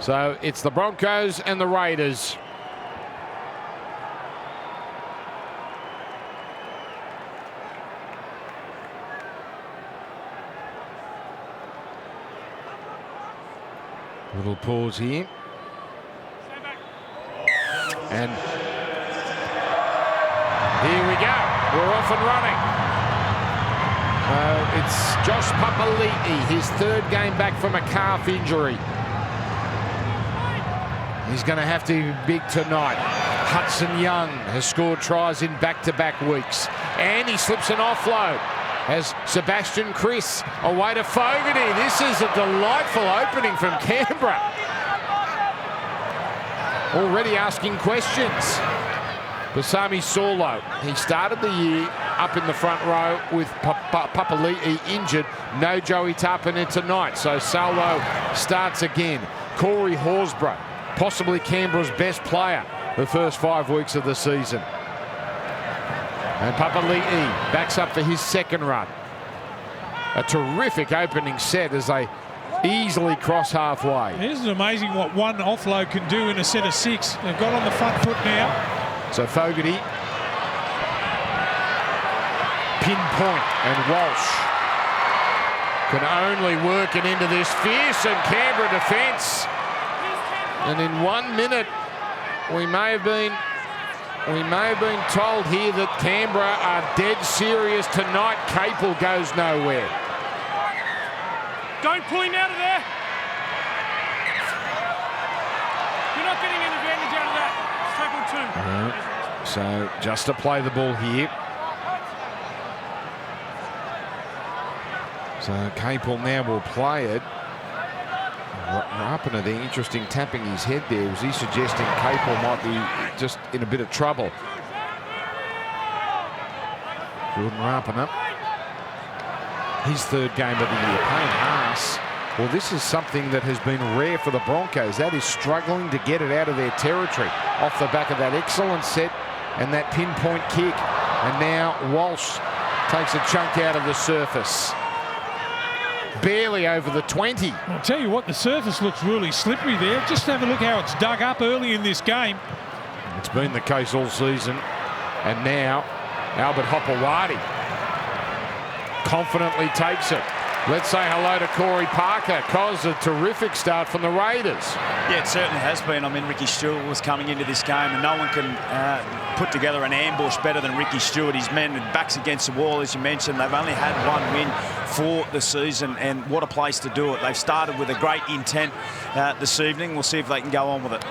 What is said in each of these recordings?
So it's the Broncos and the Raiders. Little pause here. And here we go. We're off and running. It's Josh Papali'i, his third game back from a calf injury. He's going to have to be big tonight. Hudson Young has scored tries in back-to-back weeks. And he slips an offload as Sebastian Chris away to Fogarty. This is a delightful opening from Canberra. Already asking questions. Basami Saulo, he started the year up in the front row with Papali'i injured. No Joey Tapine tonight, so Saulo starts again. Corey Horsburgh, possibly Canberra's best player the first 5 weeks of the season. And Papali'i backs up for his second run. A terrific opening set as they easily cross halfway. It is amazing what one offload can do in a set of 6. They've got on the front foot now. So Fogarty, pinpoint, and Walsh can only work it into this fearsome Canberra defence. And in 1 minute, we may have been told here that Canberra are dead serious tonight. Capel goes nowhere. Don't pull him out of there. You're not getting an advantage out of that. It's tackle 2. So just to play the ball here. So Capel now will play it. Rapiner there, interesting, tapping his head there. Was he suggesting Capel might be just in a bit of trouble? Jordan Rapiner, his third game of the year, paying Haas. Well, this is something that has been rare for the Broncos. That is struggling to get it out of their territory off the back of that excellent set and that pinpoint kick. And now Walsh takes a chunk out of the surface. Barely over the 20. I'll tell you what, the surface looks really slippery there. Just have a look how it's dug up early in this game. It's been the case all season. And now Albert Hopewadi confidently takes it. Let's say hello to Corey Parker. Cos, a terrific start from the Raiders. Yeah, it certainly has been. I mean, Ricky Stewart was coming into this game and no one can put together an ambush better than Ricky Stewart. His men backs against the wall, as you mentioned. They've only had 1 win for the season, and what a place to do it. They've started with a great intent this evening. We'll see if they can go on with it.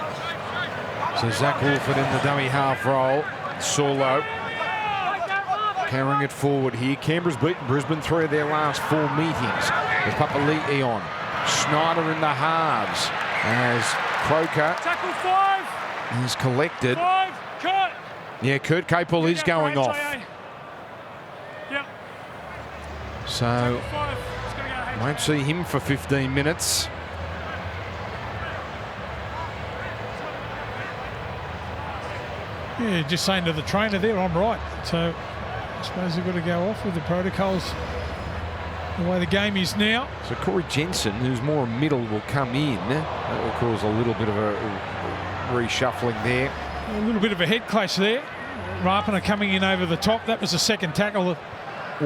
So Zach Wolford in the dummy half roll. Saulo carrying it forward here. Canberra's beaten Brisbane 3 of their last 4 meetings. There's Papali'i on. Schneider in the halves as Croker Tackle 5. is collected. 5. Cut. Yeah, Kurt Capel is going off. Yep. So 5. It's gonna go ahead. won't see him for 15 minutes. Yeah, just saying to the trainer there, I'm right. So I suppose they've got to go off with the protocols the way the game is now. So Corey Jensen, who's more middle, will come in. That will cause a little bit of a reshuffling there. A little bit of a head clash there. Rapiner coming in over the top. That was the second tackle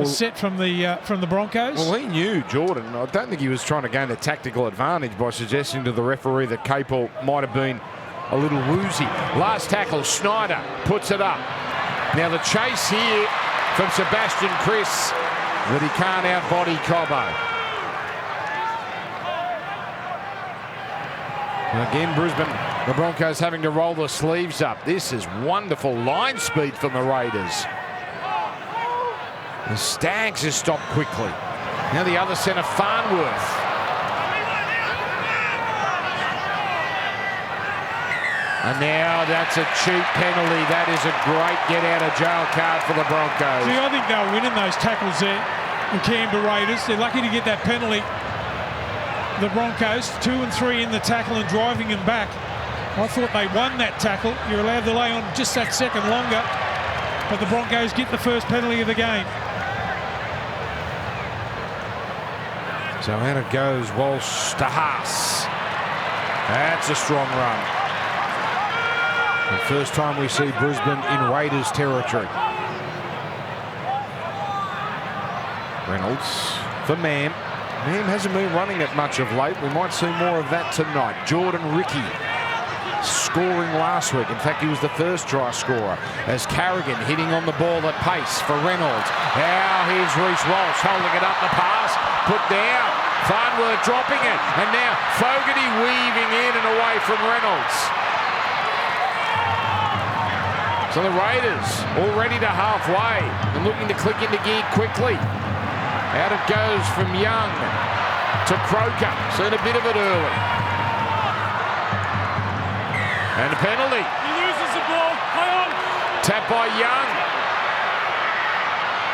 set from the Broncos. Well, he knew Jordan. I don't think he was trying to gain a tactical advantage by suggesting to the referee that Capel might have been a little woozy. Last tackle, Schneider puts it up. Now the chase here from Sebastian Chris, but he can't outbody Cobbo. Again, Brisbane, the Broncos having to roll the sleeves up. This is wonderful line speed from the Raiders. The Stags has stopped quickly. Now the other centre, Farnworth. And now that's a cheap penalty. That is a great get-out-of-jail card for the Broncos. See, I think they're winning those tackles there, the Canberra Raiders. They're lucky to get that penalty. The Broncos, 2 and 3 in the tackle and driving him back. I thought they won that tackle. You're allowed to lay on just that second longer, but the Broncos get the first penalty of the game. So out it goes, Walsh to Haas. That's a strong run. The first time we see Brisbane in Raiders territory. Reynolds for Mam. Mam hasn't been running it much of late. We might see more of that tonight. Jordan Ricky scoring last week. In fact, he was the first try scorer. As Carrigan hitting on the ball at pace for Reynolds. Now here's Reece Walsh holding it up the pass. Put down. Farnworth dropping it. And now Fogarty weaving in and away from Reynolds. So the Raiders already to halfway and looking to click into gear quickly. Out it goes from Young to Croker. Seen a bit of it early. And a penalty. He loses the ball. Hang on. Tap by Young.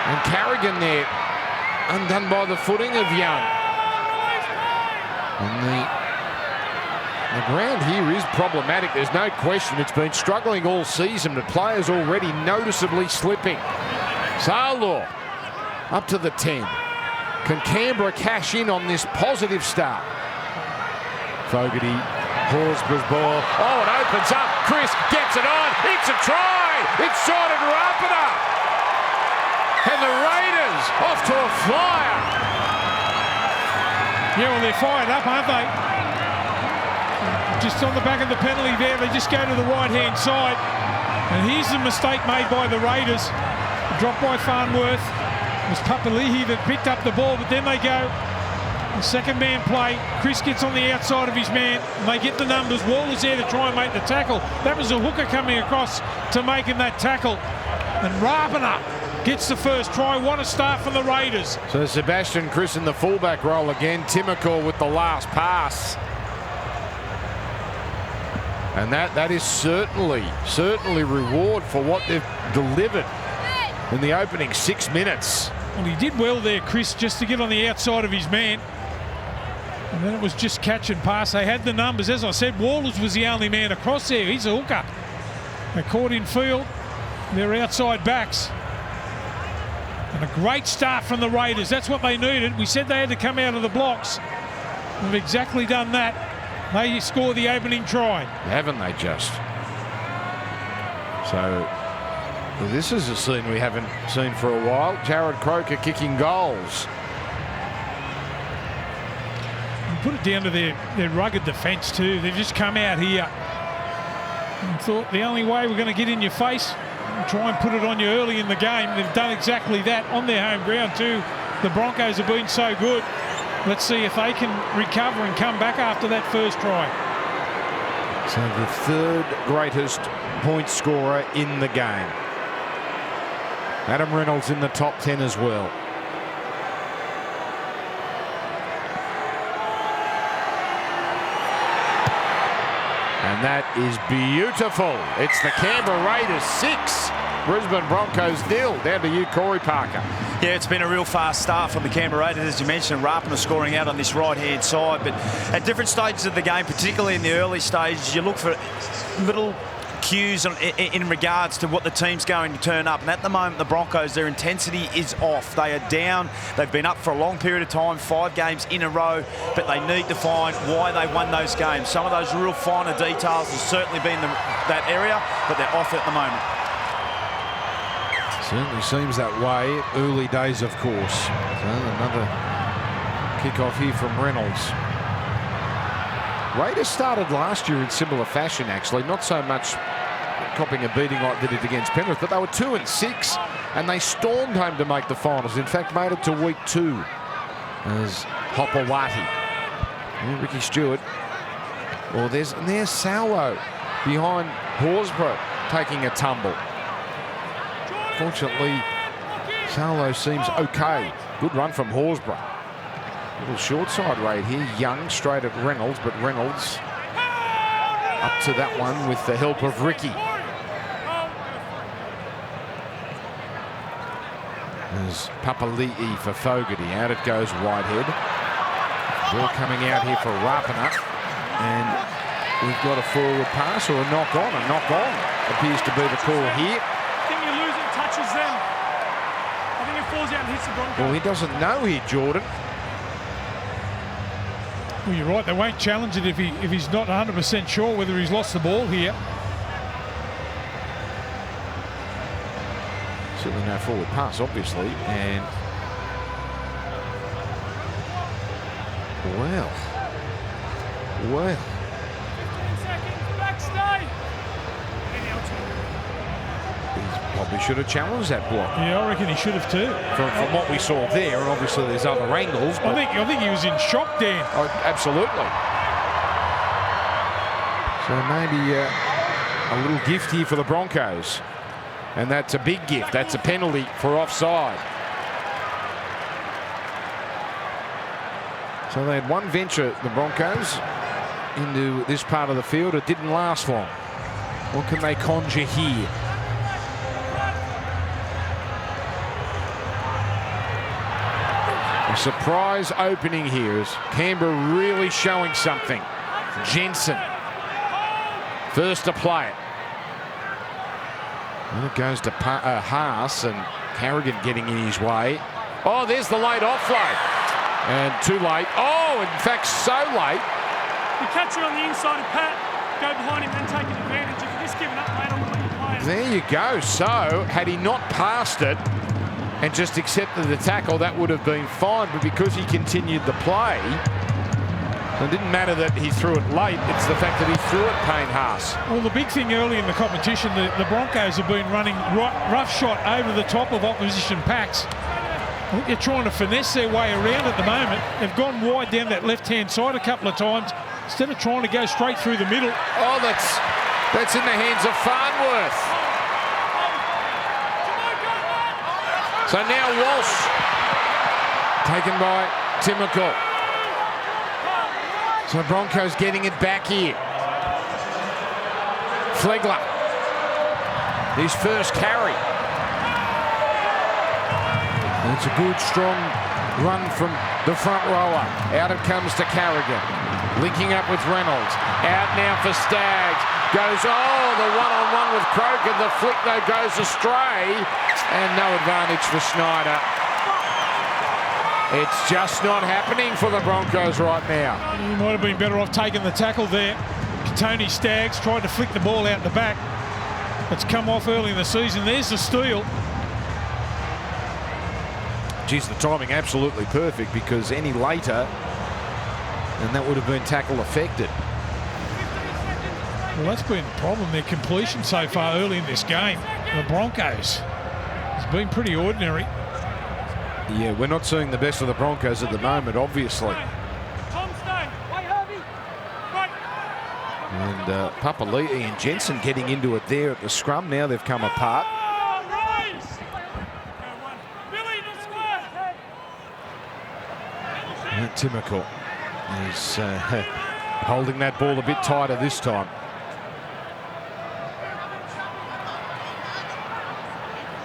And Carrigan there. Undone by the footing of Young. And the ground here is problematic. There's no question. It's been struggling all season, but players already noticeably slipping. Sarlaw up to the 10. Can Canberra cash in on this positive start? Fogarty, Horsburgh's ball. Oh, it opens up. Chris gets it on. It's a try. It's Jordan Rapana. And the Raiders off to a flyer. Yeah, well, they're fired up, aren't they? Just on the back of the penalty there, they just go to the right-hand side. And here's the mistake made by the Raiders. Dropped by Farnworth. It was Papali'i that picked up the ball, but then they go the second man play. Chris gets on the outside of his man, and they get the numbers. Waller's there to try and make the tackle. That was a hooker coming across to make him that tackle. And Rapana gets the first try. What a start from the Raiders. So Sebastian Chris in the fullback role again. Timokor with the last pass. And that is certainly reward for what they've delivered in the opening 6 minutes. Well, he did well there, Chris, just to get on the outside of his man. And then it was just catch and pass. They had the numbers. As I said, Wallers was the only man across there. He's a hooker. They caught in field. They're outside backs. And a great start from the Raiders. That's what they needed. We said they had to come out of the blocks. They've exactly done that. They score the opening try. Haven't they just? So this is a scene we haven't seen for a while. Jared Croker kicking goals. And put it down to their rugged defence too. They've just come out here and thought the only way we're going to get in your face and try and put it on you early in the game. They've done exactly that on their home ground too. The Broncos have been so good. Let's see if they can recover and come back after that first try. So the third greatest point scorer in the game. Adam Reynolds in the top 10 as well. And that is beautiful. It's the Canberra Raiders 6. Brisbane Broncos 0. Down to you, Corey Parker. Yeah, it's been a real fast start from the Canberra Raiders, as you mentioned. Rapana scoring out on this right-hand side. But at different stages of the game, particularly in the early stages, you look for little cues in regards to what the team's going to turn up. And at the moment, the Broncos, their intensity is off. They are down. They've been up for a long period of time, 5 games in a row, but they need to find why they won those games. Some of those real finer details have certainly been that area, but they're off at the moment. Certainly seems that way. Early days, of course. So another kick-off here from Reynolds. Raiders started last year in similar fashion, actually. Not so much copping a beating like they did against Penrith, but they were 2-6, and they stormed home to make the finals. In fact, made it to week 2 as Hopewati. And Ricky Stewart. Well, there's Saulo behind Horsburgh taking a tumble. Fortunately, Saulo seems okay. Good run from Horsburgh. Little short side raid here. Young straight at Reynolds, but Reynolds up to that one with the help of Ricky. There's Papali'i for Fogarty. Out it goes Whitehead. Ball coming out here for Rapana. And we've got a forward pass or a knock on. A knock on appears to be the call here. Touches them. I think it falls out and hits the Broncos. Well, he doesn't know here, Jordan. Well, you're right. They won't challenge it if he's not 100% sure whether he's lost the ball here. Certainly no forward pass, obviously, and well. 15 seconds, back stay. He probably should have challenged that block. Yeah, I reckon he should have too. From what we saw there, and obviously there's other angles. I think he was in shock, Dan. Oh, absolutely. So maybe a little gift here for the Broncos. And that's a big gift. That's a penalty for offside. So they had one venture, the Broncos, into this part of the field. It didn't last long. What can they conjure here? A surprise opening here is Canberra really showing something. Jensen, first to play it. And it goes to Haas, and Carrigan getting in his way. Oh, there's the late offload. And too late. Oh, in fact, so late. You catch it on the inside of Pat, go behind him, then take an advantage. If you're just giving up, mate, I'm going to let you play it. There you go. So, had he not passed it and just accepted the tackle, that would have been fine. But because he continued the play, it didn't matter that he threw it late. It's the fact that he threw it Payne Haas. Well, the big thing early in the competition, the Broncos have been running rough shot over the top of opposition packs. I think they're trying to finesse their way around at the moment. They've gone wide down that left-hand side a couple of times instead of trying to go straight through the middle. Oh, that's in the hands of Farnworth. So now Walsh, taken by Timoko. So the Broncos getting it back here. Flegler, his first carry. And it's a good, strong run from the front rower. Out it comes to Carrigan. Linking up with Reynolds. Out now for Staggs. Goes, oh, the one-on-one with Croker. The flick, though, goes astray. And no advantage for Schneider. It's just not happening for the Broncos right now. He might have been better off taking the tackle there. Tony Staggs tried to flick the ball out the back. It's come off early in the season. There's the steal. Geez, the timing absolutely perfect, because any later, and that would have been tackle affected. Well, that's been the problem. Their completion so far early in this game, the Broncos, has been pretty ordinary. Yeah, we're not seeing the best of the Broncos at the moment, obviously. And Papali'i and Jensen getting into it there at the scrum. Now they've come apart. And Timoko is holding that ball a bit tighter this time.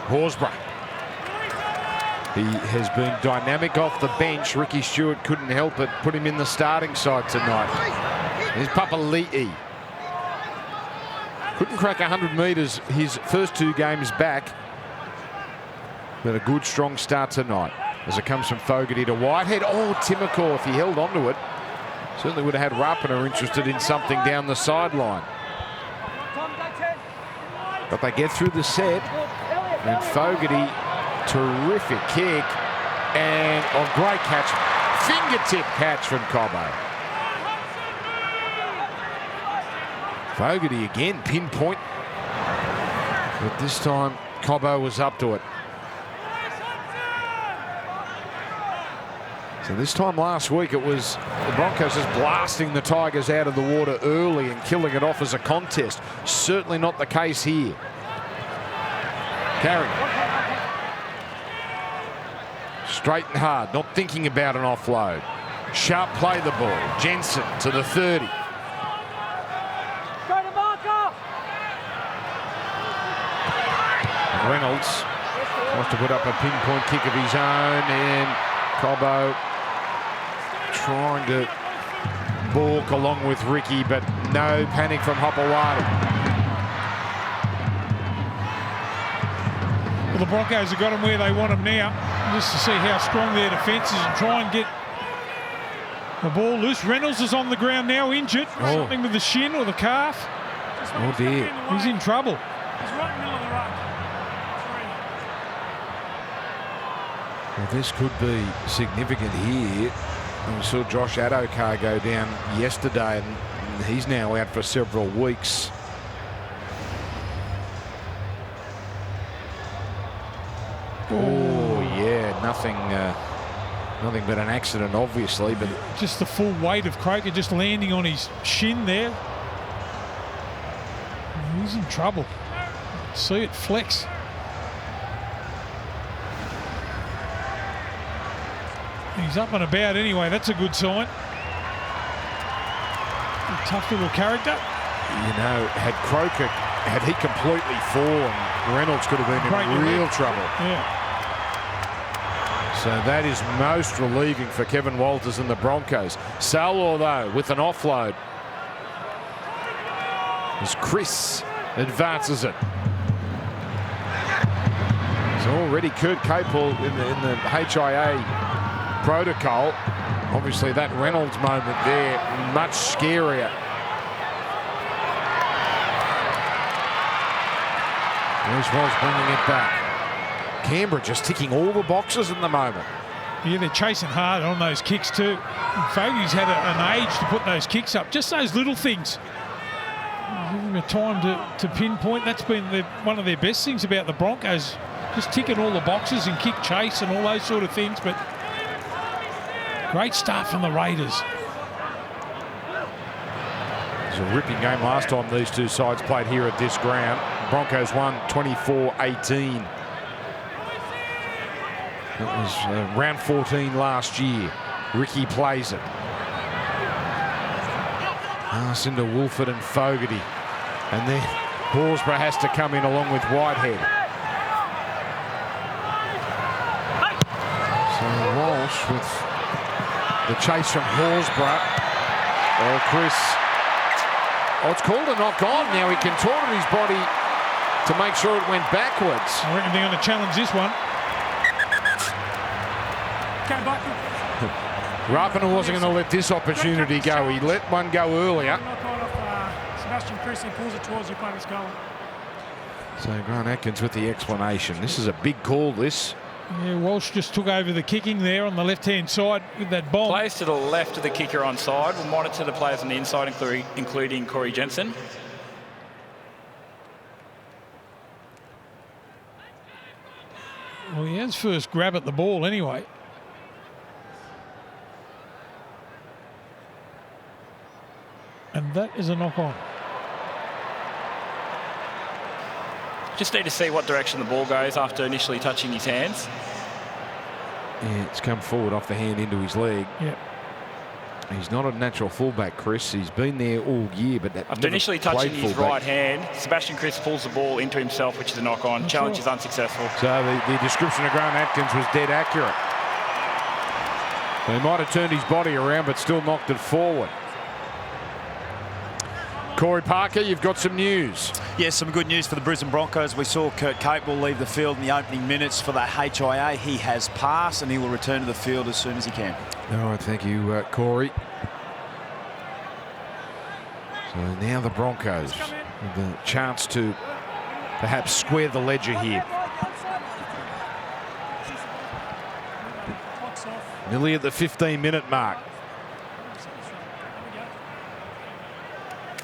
Horsburgh. He has been dynamic off the bench. Ricky Stewart couldn't help it. Put him in the starting side tonight. Here's Papali'i. Couldn't crack 100 metres his first two games back. But a good, strong start tonight. As it comes from Fogarty to Whitehead. Oh, Timoko, if he held on to it, certainly would have had Rapiner interested in something down the sideline. But they get through the set. And Fogarty, terrific kick. And a great catch. Fingertip catch from Cobbo. Fogarty again, pinpoint. But this time, Cobbo was up to it. So this time last week, it was the Broncos just blasting the Tigers out of the water early and killing it off as a contest. Certainly not the case here. Carrigan. Straight and hard, not thinking about an offload. Sharp play the ball. Jensen to the 30. Reynolds wants to put up a pinpoint kick of his own, and Cobbo trying to balk along with Ricky, but no panic from Hopewadi. Well, the Broncos have got them where they want them now, just to see how strong their defence is and try and get The ball loose. Reynolds is on the ground now, injured. Something with the shin or the calf. Oh dear. He's in trouble. He's right in the middle of the ruck. Well, this could be significant here. And we saw Josh Adokar go down yesterday, and he's now out for several weeks. Oh yeah, nothing but an accident, obviously, but just the full weight of Croker just landing on his shin there. He's in trouble. See it flex. He's up and about anyway. That's a good sign. A tough little character. You know, had he completely fallen, Reynolds could have been in real trouble. Yeah. So that is most relieving for Kevin Walters and the Broncos. Sailor, though, with an offload. As Chris advances it. He's already Kurt Capel in the HIA protocol. Obviously, that Reynolds moment there, much scarier. Bruce was bringing it back. Canberra just ticking all the boxes at the moment. Yeah, they're chasing hard on those kicks too. Fogey's had an age to put those kicks up. Just those little things. Give them a time to pinpoint. That's been one of their best things about the Broncos. Just ticking all the boxes and kick chase and all those sort of things. But great start from the Raiders. It was a ripping game last time these two sides played here at this ground. Broncos won 24-18. It was round 14 last year. Ricky plays it. Pass into Wolford and Fogarty. And then Horsburgh has to come in along with Whitehead. So Walsh with the chase from Horsburgh. Oh, Chris. Oh, it's called a knock on. Now he contorted his body to make sure it went backwards. I reckon they're going to challenge this one. Rapana wasn't going to let this opportunity go. He let one go earlier. Sebastian Chris, he pulls it towards the opponent's goal. So Grant Atkins with the explanation. This is a big call, this. Yeah, Walsh just took over the kicking there on the left-hand side with that bomb. Players to the left of the kicker on side will monitor the players on the inside, including Corey Jensen. Well, he has first grab at the ball anyway. And that is a knock-on. Just need to see what direction the ball goes after initially touching his hands. Yeah, it's come forward off the hand into his leg. Yep. He's not a natural fullback, Chris. He's been there all year, but after initially touching his right hand, Sebastian Chris pulls the ball into himself, which is a knock-on. Challenge is unsuccessful. So the description of Grant Atkins was dead accurate. He might have turned his body around, but still knocked it forward. Corey Parker, you've got some news. Yes, some good news for the Brisbane Broncos. We saw Kurt Capel leave the field in the opening minutes for the HIA. He has passed and he will return to the field as soon as he can. All right, thank you, Corey. So now the Broncos with the chance to perhaps square the ledger here. Nearly at the 15-minute mark.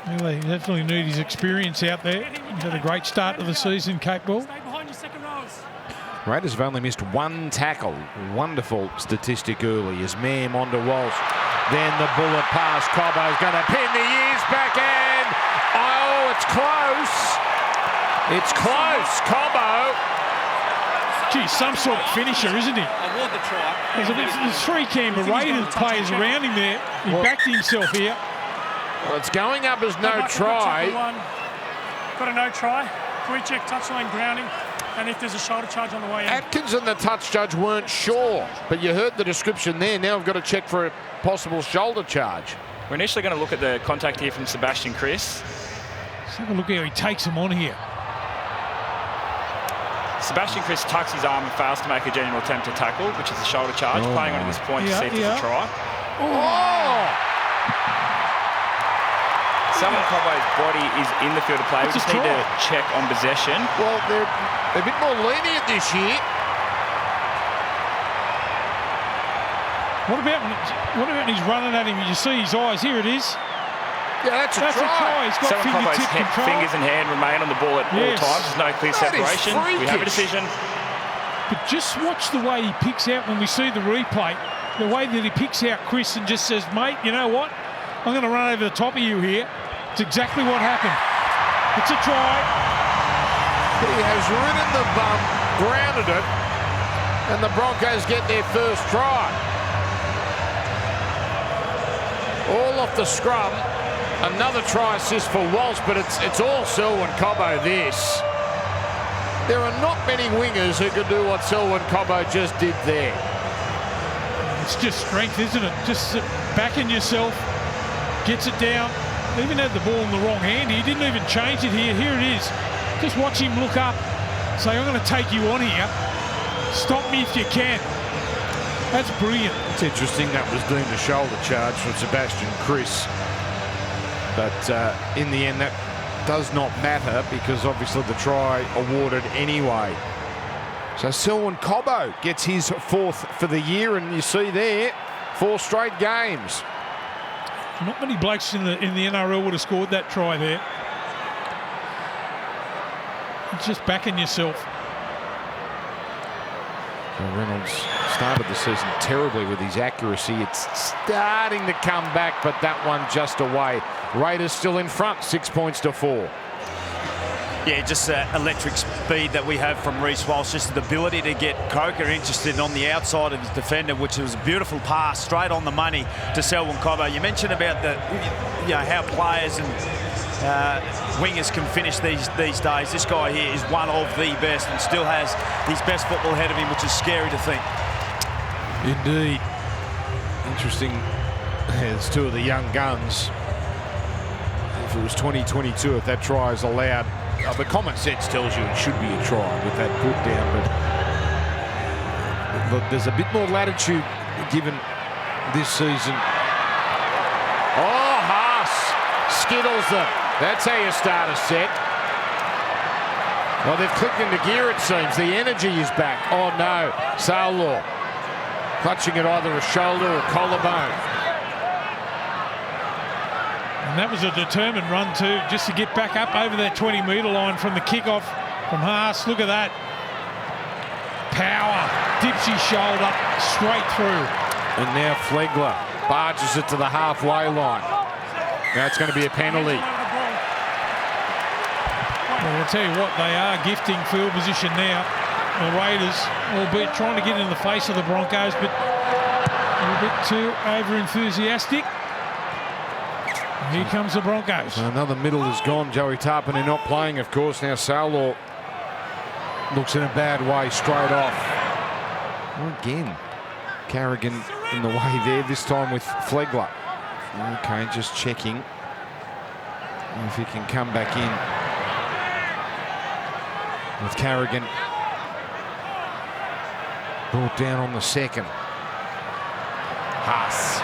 Well, they definitely need his experience out there. He's had a great start to the season, Capel. Stay behind your second rows. Raiders have only missed one tackle. Wonderful statistic early as Mam onto Walsh. Then the bullet pass. Cobbo's going to pin the ears back and oh, it's close. It's close. Cobbo. Gee, some sort of finisher, isn't he? Award the try. There's three Canberra Raiders players around him there. He backed himself here. Well, it's going up as no try. Got a no try. Can we check touchline grounding? And if there's a shoulder charge on the way in. Atkins and the touch judge weren't sure, but you heard the description there. Now we've got to check for a possible shoulder charge. We're initially going to look at the contact here from Sebastian Chris. Let's have a look how he takes him on here. Sebastian Chris tucks his arm and fails to make a genuine attempt to tackle, which is a shoulder charge. Playing on at this point to see if there's a try. Oh! Selwyn Cobbo's body is in the field of play. We just need to check on possession. Well, they're a bit more lenient this year. What about when he's running at him? You see his eyes. Here it is. Yeah, that's a try. He's got Selwyn Cobbo's fingertip control. fingers and hand remain on the ball at all times. There's no clear separation. We have a decision. But just watch the way he picks out when we see the replay. The way that he picks out Chris and just says, mate, you know what? I'm going to run over the top of you here. It's exactly what happened. It's a try. He has ridden the bum, grounded it, and the Broncos get their first try. All off the scrum. Another try assist for Walsh, but it's all Selwyn Cobbo this. There are not many wingers who can do what Selwyn Cobbo just did there. It's just strength, isn't it? Just backing yourself, gets it down. Even had the ball in the wrong hand. He didn't even change it here. Here it is. Just watch him look up, say, I'm going to take you on here. Stop me if you can. That's brilliant. It's interesting that was deemed a shoulder charge from Sebastian Chris. But in the end, that does not matter because obviously the try awarded anyway. So Selwyn Cobbo gets his 4th for the year, and you see there, 4 straight games. Not many blokes in the NRL would have scored that try there. It's just backing yourself. So Reynolds started the season terribly with his accuracy. It's starting to come back, but that one just away. Raiders still in front, 6 points to 4. Yeah, just electric speed that we have from Reece Walsh, just the ability to get Coker interested on the outside of his defender, which was a beautiful pass straight on the money to Selwyn Cobbo. You mentioned about how players and wingers can finish these days. This guy here is one of the best and still has his best football ahead of him, which is scary to think. Indeed. Interesting. There's 2 of the young guns. If it was 2022, if that try is allowed, the common sense tells you it should be a try with that put down, but look, there's a bit more latitude given this season. Oh, Haas skittles them. That's how you start a set. Well, they've clicked into gear, it seems. The energy is back. Oh, no. Saulaw clutching at either a shoulder or collarbone. And that was a determined run too, just to get back up over that 20-metre line from the kickoff from Haas. Look at that. Power. Dips his shoulder straight through. And now Flegler barges it to the halfway line. Now it's going to be a penalty. Well, I'll tell you what, they are gifting field position now. The Raiders, albeit trying to get in the face of the Broncos, but a little bit too over-enthusiastic. Here comes the Broncos. So another middle is gone. Joey Tarpany not playing, of course. Now Saulaw looks in a bad way straight off. Well, again, Carrigan in the way there, this time with Flegler. Okay, just checking if he can come back in with Carrigan. Brought down on the second. Haas.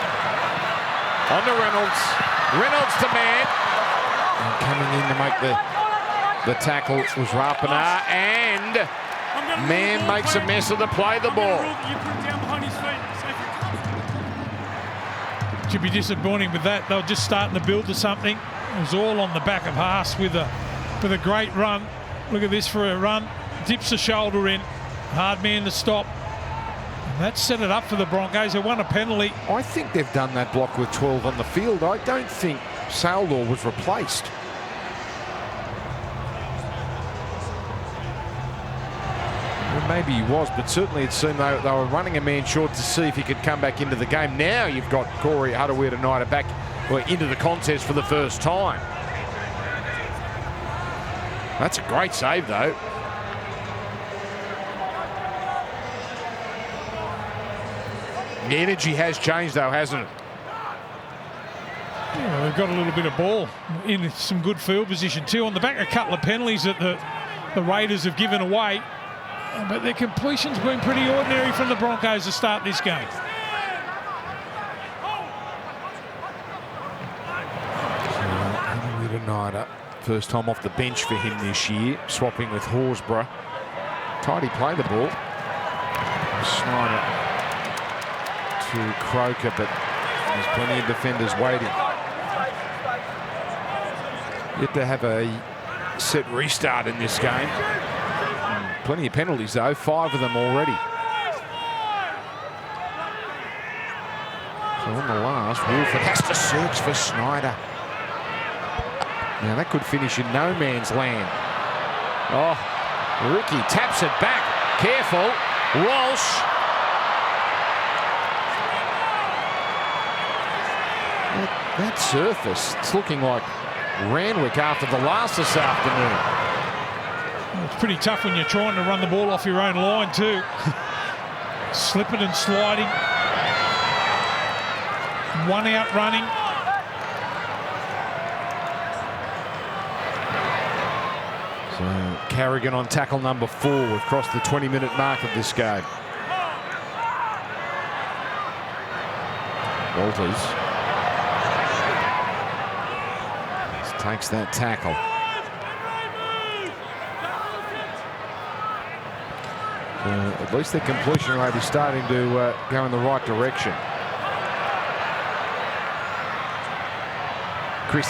On to Reynolds. Reynolds to Mann. And coming in to make the tackle was Rapana. And Mann makes a mess of the play the ball. Should be disappointing with that. They were just starting to build to something. It was all on the back of Haas with a great run. Look at this for a run. Dips the shoulder in. Hard man to stop. And that set it up for the Broncos. They won a penalty. I think they've done that block with 12 on the field. I don't think Saulaw was replaced. Well, maybe he was, but certainly it seemed they were running a man short to see if he could come back into the game. Now you've got Corey Harawira-Naidoo back into the contest for the first time. That's a great save, though. The energy has changed, though, hasn't it? Yeah, they've got a little bit of ball in some good field position too. On the back, a couple of penalties that the Raiders have given away. But their completion's been pretty ordinary from the Broncos to start this game. Snyder, first time off the bench for him this year, swapping with Horsburgh. Tidy play the ball. Snyder to Croker, but there's plenty of defenders waiting. Yet to have a set restart in this game. Plenty of penalties though, 5 of them already. So on the last, Wolford has to search for Snyder. Now that could finish in no man's land. Oh, Ricky taps it back. Careful, Walsh. That surface, it's looking like Randwick after the last this afternoon. Well, it's pretty tough when you're trying to run the ball off your own line too. Slipping and sliding. One out running. So Carrigan on tackle number 4. We've crossed the 20-minute mark of this game. Walters takes that tackle. At least the completion rate is starting to go in the right direction. Chris.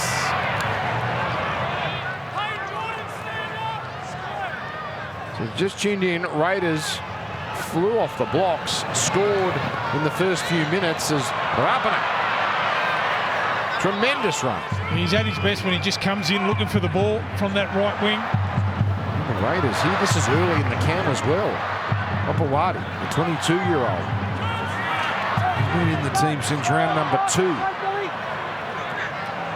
So just tuned in, Raiders flew off the blocks, scored in the first few minutes as Rapana. Tremendous run. He's at his best when he just comes in looking for the ball from that right wing. The Raiders here, this is early in the camp as well. Opawati, the 22-year-old. He's been in the team since round number 2.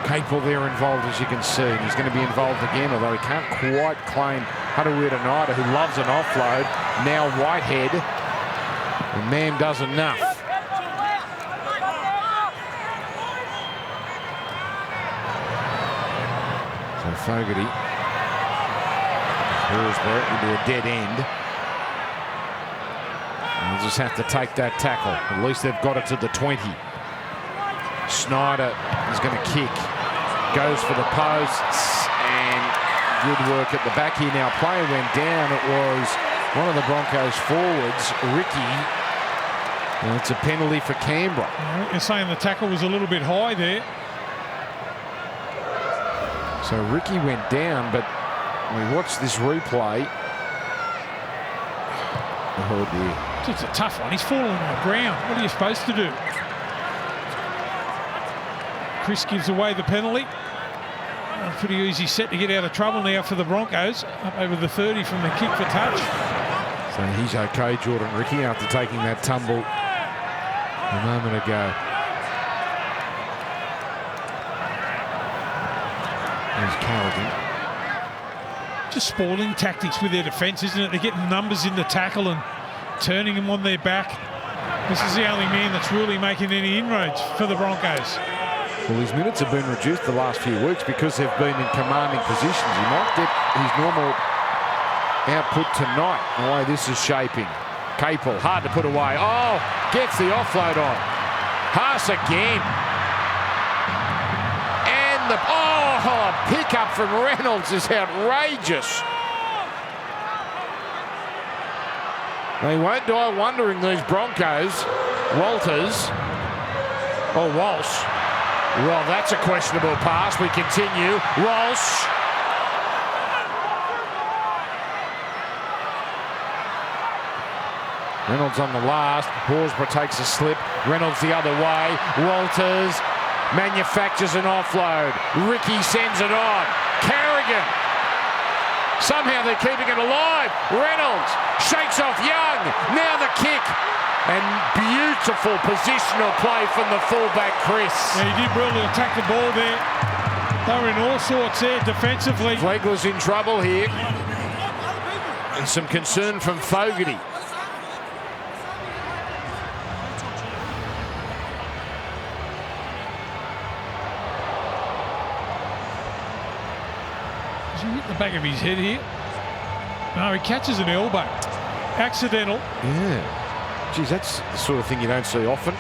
Capel there involved, as you can see. And he's going to be involved again, although he can't quite claim Harawira-Naida, who loves an offload. Now Whitehead. And Mam does enough. So Fogarty. Horsburgh into a dead end. They'll just have to take that tackle. At least they've got it to the 20. Snyder is going to kick. Goes for the posts. And good work at the back here. Now, player went down. It was one of the Broncos forwards, Ricky. And it's a penalty for Canberra. You're saying the tackle was a little bit high there. So Ricky went down, but we watched this replay. Oh dear. It's a tough one. He's falling on the ground. What are you supposed to do? Chris gives away the penalty. A pretty easy set to get out of trouble now for the Broncos. Up over the 30 from the kick for touch. So he's okay, Jordan Ricky, after taking that tumble a moment ago. There's Carrigan. Just spoiling tactics with their defence, isn't it? They're getting numbers in the tackle and turning them on their back. This is the only man that's really making any inroads for the Broncos. Well, his minutes have been reduced the last few weeks because they've been in commanding positions. He might get his normal output tonight, the way this is shaping. Capel, hard to put away. Oh, gets the offload on. Haas again. And the pickup from Reynolds is outrageous. They won't die wondering, these Broncos. Walters. Oh, Walsh. Well, that's a questionable pass. We continue. Walsh. Reynolds on the last. Horsburgh takes a slip. Reynolds the other way. Walters manufactures an offload. Ricky sends it on. Carrigan. Somehow they're keeping it alive. Reynolds shakes off Young. Now the kick. And beautiful positional play from the fullback, Chris. Yeah, he did well to attack the ball there. They were in all sorts there defensively. Flegler's in trouble here. And some concern from Fogarty. Does he hit the back of his head here? No, he catches an elbow. Accidental. Yeah. Geez, that's the sort of thing you don't see often.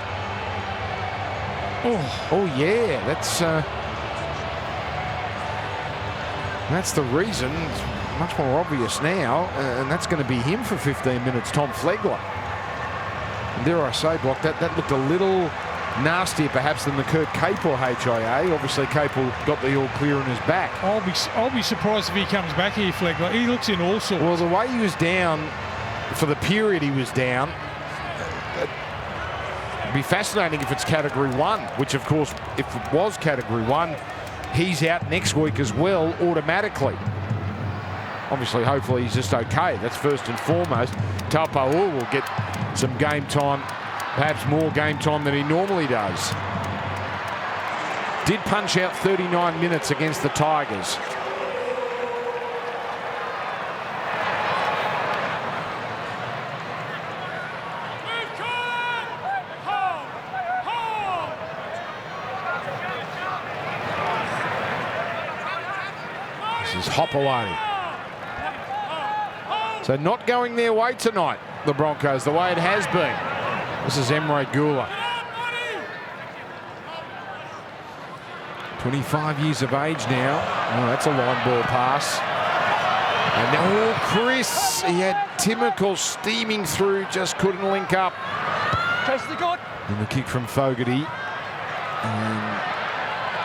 Oh yeah, that's That's the reason. It's much more obvious now, and that's going to be him for 15 minutes, Tom Flegler. And dare I say, Block, that looked a little nastier perhaps than the Kurt Capel HIA. Obviously, Capel got the all clear on his back. I'll be surprised if he comes back here, Flegler. He looks in all sorts. Well, the way he was down, for the period he was down, it'd be fascinating if it's Category 1, which, of course, if it was Category 1, he's out next week as well, automatically. Obviously, hopefully, he's just okay. That's first and foremost. Taupau will get some game time, perhaps more game time than he normally does. Did punch out 39 minutes against the Tigers. This is Hopeway. So not going their way tonight, the Broncos, the way it has been. This is Emre Gula. 25 years of age now. Oh, that's a line ball pass. And now, Chris, he had Timical steaming through, just couldn't link up. And the kick from Fogarty. And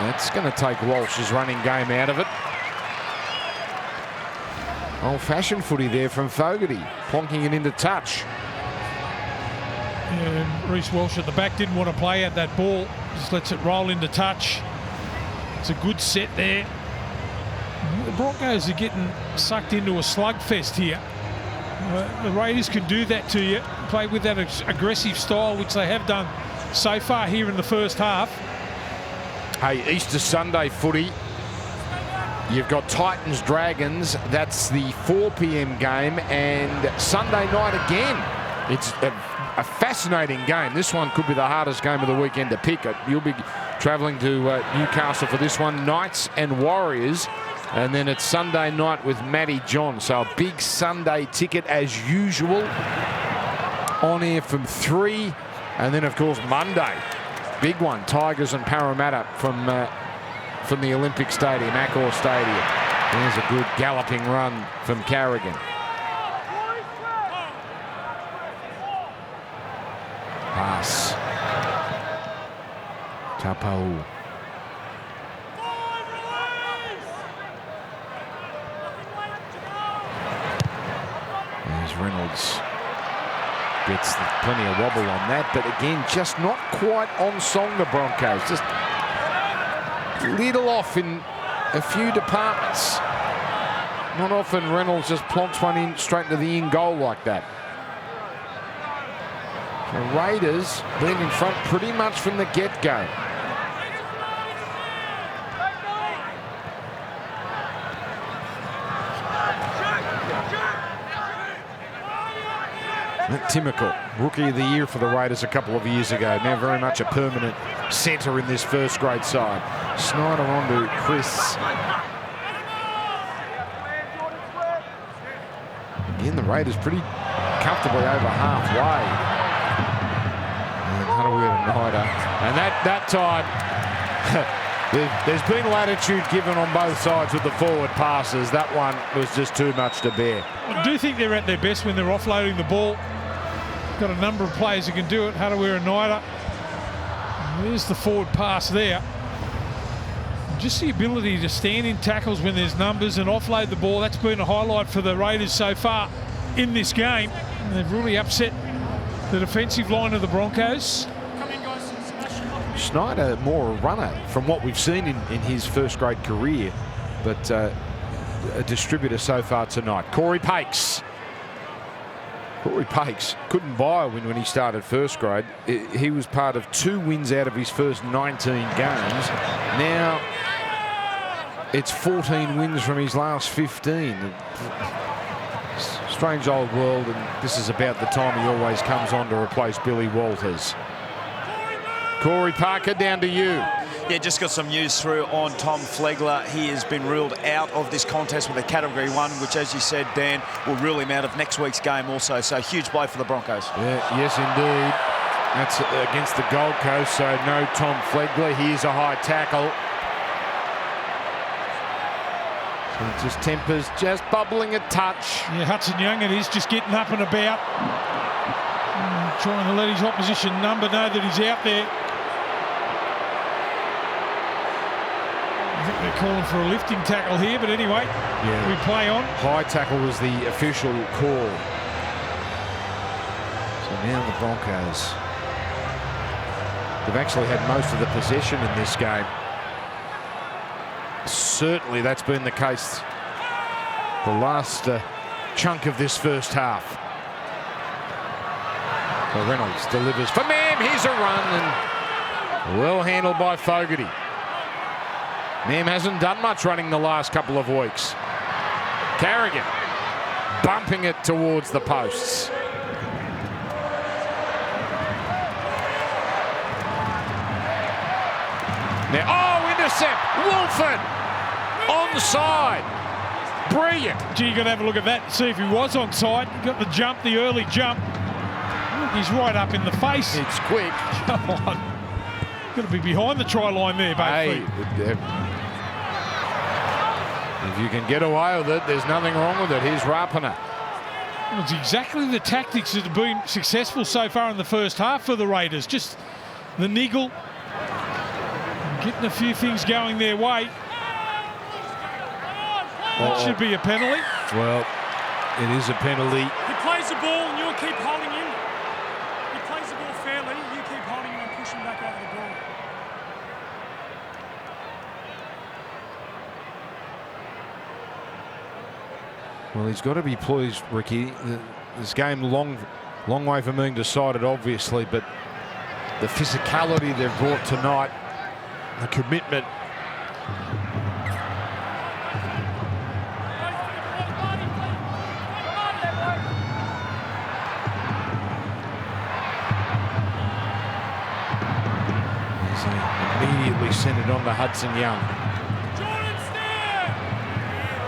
that's going to take Walsh's running game out of it. Old-fashioned footy there from Fogarty, plonking it into touch. And Reece Walsh at the back didn't want to play at that ball. Just lets it roll into touch. It's a good set there. The Broncos are getting sucked into a slugfest here. The Raiders can do that to you. Play with that aggressive style, which they have done so far here in the first half. Hey, Easter Sunday footy. You've got Titans Dragons. That's the 4 p.m. game, and Sunday night again. It's a fascinating game. This one could be the hardest game of the weekend to pick. You'll be travelling to Newcastle for this one. Knights and Warriors, and then it's Sunday night with Matty John. So a big Sunday ticket as usual. On air from 3, and then of course Monday, big one. Tigers and Parramatta from the Olympic Stadium, Accor Stadium. There's a good galloping run from Carrigan. Pass. Taupau. There's Reynolds. Gets plenty of wobble on that, but again, just not quite on song, the Broncos. Just little off in a few departments. Not often Reynolds just plonks one in straight to the in goal like that. The Raiders been in front pretty much from the get-go. Timical, Rookie of the Year for the Raiders a couple of years ago. Now very much a permanent centre in this first grade side. Snyder on to Chris. Again, the Raiders pretty comfortably over halfway. And Hutterweir to Snyder. And that time, there's been latitude given on both sides with the forward passes. That one was just too much to bear. I do think they're at their best when they're offloading the ball. Got a number of players who can do it. Hutterweir and Snyder. There's the forward pass there. Just the ability to stand in tackles when there's numbers and offload the ball. That's been a highlight for the Raiders so far in this game. And they've really upset the defensive line of the Broncos. Snyder more a runner from what we've seen in his first grade career, but a distributor so far tonight. Corey Pakes. Corey Pakes couldn't buy a win when he started first grade. He was part of 2 wins out of his first 19 games. Now it's 14 wins from his last 15. Strange old world, and this is about the time he always comes on to replace Billy Walters. Corey Parker, down to you. Yeah, just got some news through on Tom Flegler. He has been ruled out of this contest with a Category 1, which, as you said, Dan, will rule him out of next week's game also. So huge blow for the Broncos. Yeah, yes, indeed. That's against the Gold Coast, so no Tom Flegler. Here's a high tackle. So just tempers just bubbling a touch. Yeah, Hudson Young it is, just getting up and about. Trying to let his opposition number know that he's out there. I think they're calling for a lifting tackle here, but anyway, we play on. High tackle was the official call. So now the Broncos, they've actually had most of the possession in this game. Certainly that's been the case the last chunk of this first half. So Reynolds delivers for Mam. Here's a run and well handled by Fogarty. Mam hasn't done much running the last couple of weeks. Carrigan bumping it towards the posts. Now, intercept. Wolfen onside. Brilliant. Gee, you got to have a look at that and see if he was onside. He got the jump, the early jump. He's right up in the face. It's quick. Come on. Got to be behind the try line there, baby. If you can get away with it, there's nothing wrong with it. Here's Rapana. It's exactly the tactics that have been successful so far in the first half for the Raiders. Just the niggle, getting a few things going their way. That should be a penalty. Well, it is a penalty. He plays the ball and you'll keep holding him. He plays the ball fairly, you keep holding him and pushing back over the ball. Well, he's got to be pleased, Ricky. This game long way from being decided, obviously, but the physicality they've brought tonight, the commitment. Immediately sent it on to Hudson Young.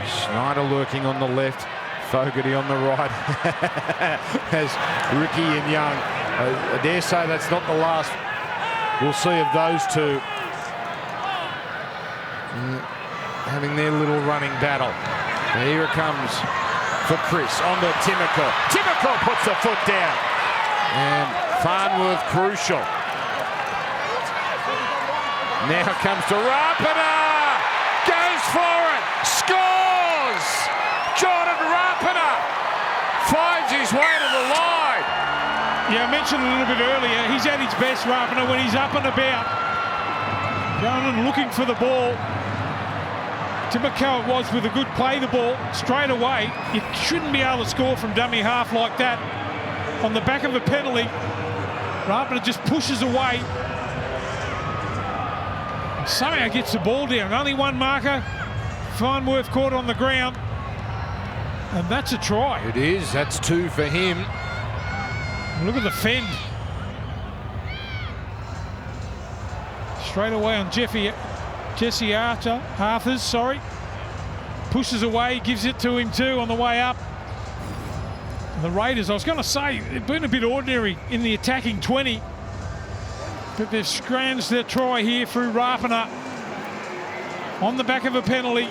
Schneider lurking on the left, Fogarty on the right. As Ricky and Young, I dare say that's not the last we'll see of those two having their little running battle. And here it comes for Chris onto Timoko. Timoko puts the foot down, and Farnworth crucial. Now comes to Rapana, goes for it, scores! Jordan Rapana finds his way to the line. Yeah, I mentioned a little bit earlier, he's at his best, Rapana, when he's up and about, going and looking for the ball. Timoko it was with a good play the ball straight away. You shouldn't be able to score from dummy half like that. On the back of a penalty, Rapana just pushes away. Somehow gets the ball down. Only one marker. Farnworth caught on the ground. And that's a try. It is. That's two for him. Look at the fend. Straight away on Jesse Arthurs, sorry. Pushes away, gives it to him too on the way up. And the Raiders, I was going to say, they've been a bit ordinary in the attacking 20. But they've scrounged their try here through Rapana on the back of a penalty.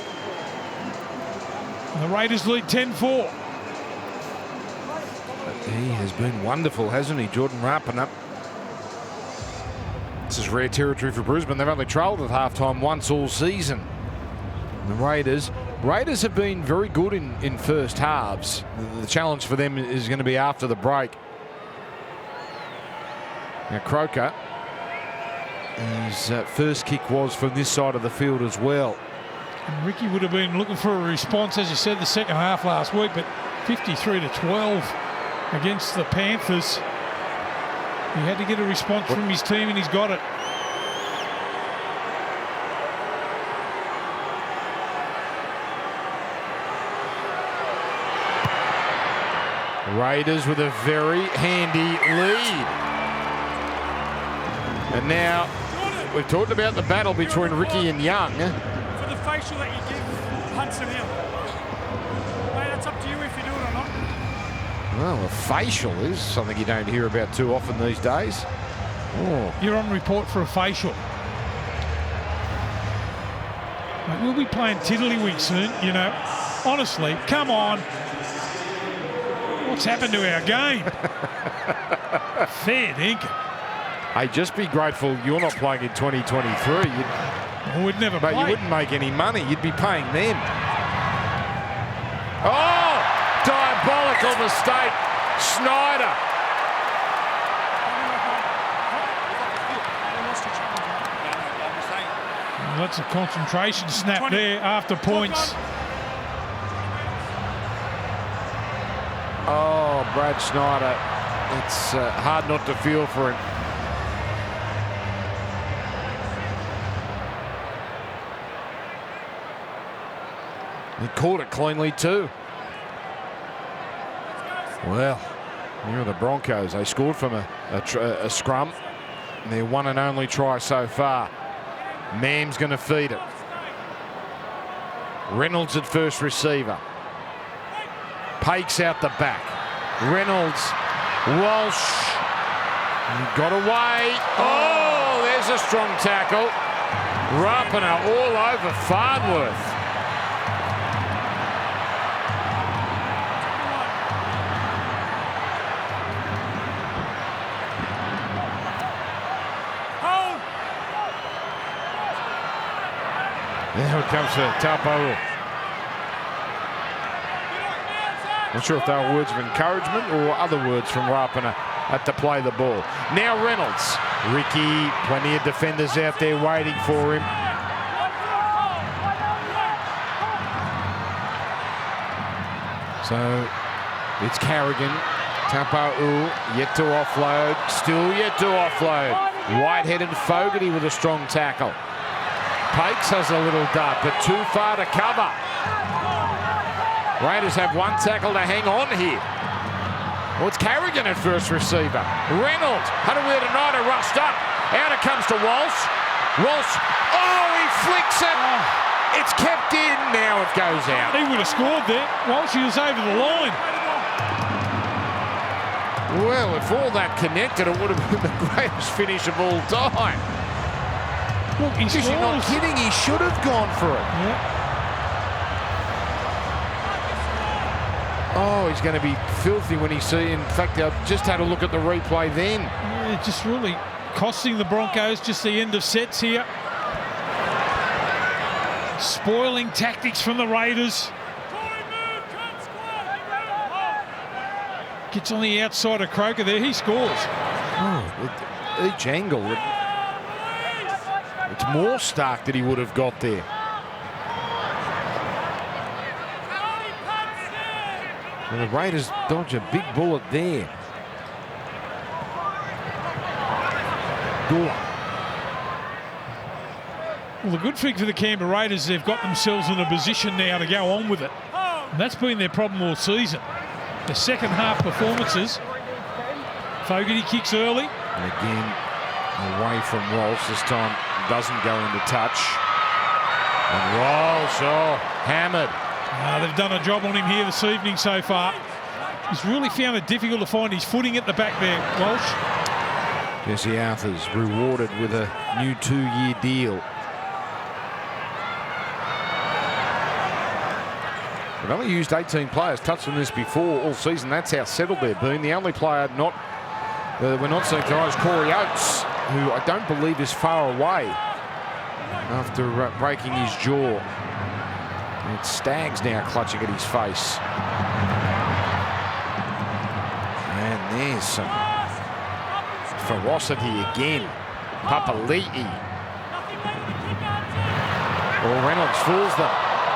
And the Raiders lead 10-4. He has been wonderful, hasn't he, Jordan Rapana? This is rare territory for Brisbane. They've only trailed at halftime once all season. And the Raiders have been very good in first halves. The challenge for them is going to be after the break. Now Croker, his first kick was from this side of the field as well. And Ricky would have been looking for a response, as you said, the second half last week, but 53-12 against the Panthers. He had to get a response from his team, and he's got it. Raiders with a very handy lead. And now we've talked about the battle between Ricky and Young. For the facial that you give Hudson Hill. Mate, that's up to you if you do it or not. Well, a facial is something you don't hear about too often these days. Oh. You're on report for a facial. we'll be playing tiddlywink soon, you know. Honestly, come on. What's happened to our game? Fair dinkum. Hey, just be grateful you're not playing in 2023. We'd never play. But you wouldn't make any money. You'd be paying them. Oh, diabolical mistake. Snyder. Well, that's a concentration snap there after points. Oh, Brad Snyder. It's hard not to feel for him. He caught it cleanly too. Well, here are the Broncos. They scored from a scrum. Their one and only try so far. Mam's going to feed it. Reynolds at first receiver. Pakes out the back. Reynolds. Walsh. Got away. Oh, there's a strong tackle. Rapana all over Farnworth. Now it comes to Taupau. Not sure if they were words of encouragement or other words from Rapana to play the ball. Now Reynolds. Ricky, plenty of defenders out there waiting for him. So it's Carrigan. Taupau yet to offload. Still yet to offload. White-headed Fogarty with a strong tackle. Pakes has a little dart, but too far to cover. Raiders have one tackle to hang on here. Well, it's Carrigan at first receiver. Reynolds had a weird night, rushed up. Out it comes to Walsh. Walsh, oh, he flicks it. It's kept in, now it goes out. He would have scored there. Walsh, he was over the line. Well, if all that connected, it would have been the greatest finish of all time. Look, You're not kidding, he should have gone for it. Yeah. Oh, he's going to be filthy when he sees. In fact, I just had a look at the replay then. Yeah, just really costing the Broncos just the end of sets here. Spoiling tactics from the Raiders. Gets on the outside of Croker there, he scores. Oh, each angle. It's more stark that he would have got there. And the Raiders dodge a big bullet there. Gula. Well, the good thing for the Canberra Raiders, they've got themselves in a position now to go on with it. And that's been their problem all season. The second half performances. Fogarty kicks early. And again, away from Walsh. This time doesn't go into touch. And Walsh, oh, hammered. They've done a job on him here this evening so far. He's really found it difficult to find his footing at the back there, Walsh. Jesse Arthur's rewarded with a new 2-year deal. They've only used 18 players, touched on this before all season. That's how settled they've been. The only player we're not seeing tonight is Corey Oates, who I don't believe is far away after breaking his jaw. It's Staggs now clutching at his face. And there's some ferocity again. Papali'i. Well, Reynolds fools them,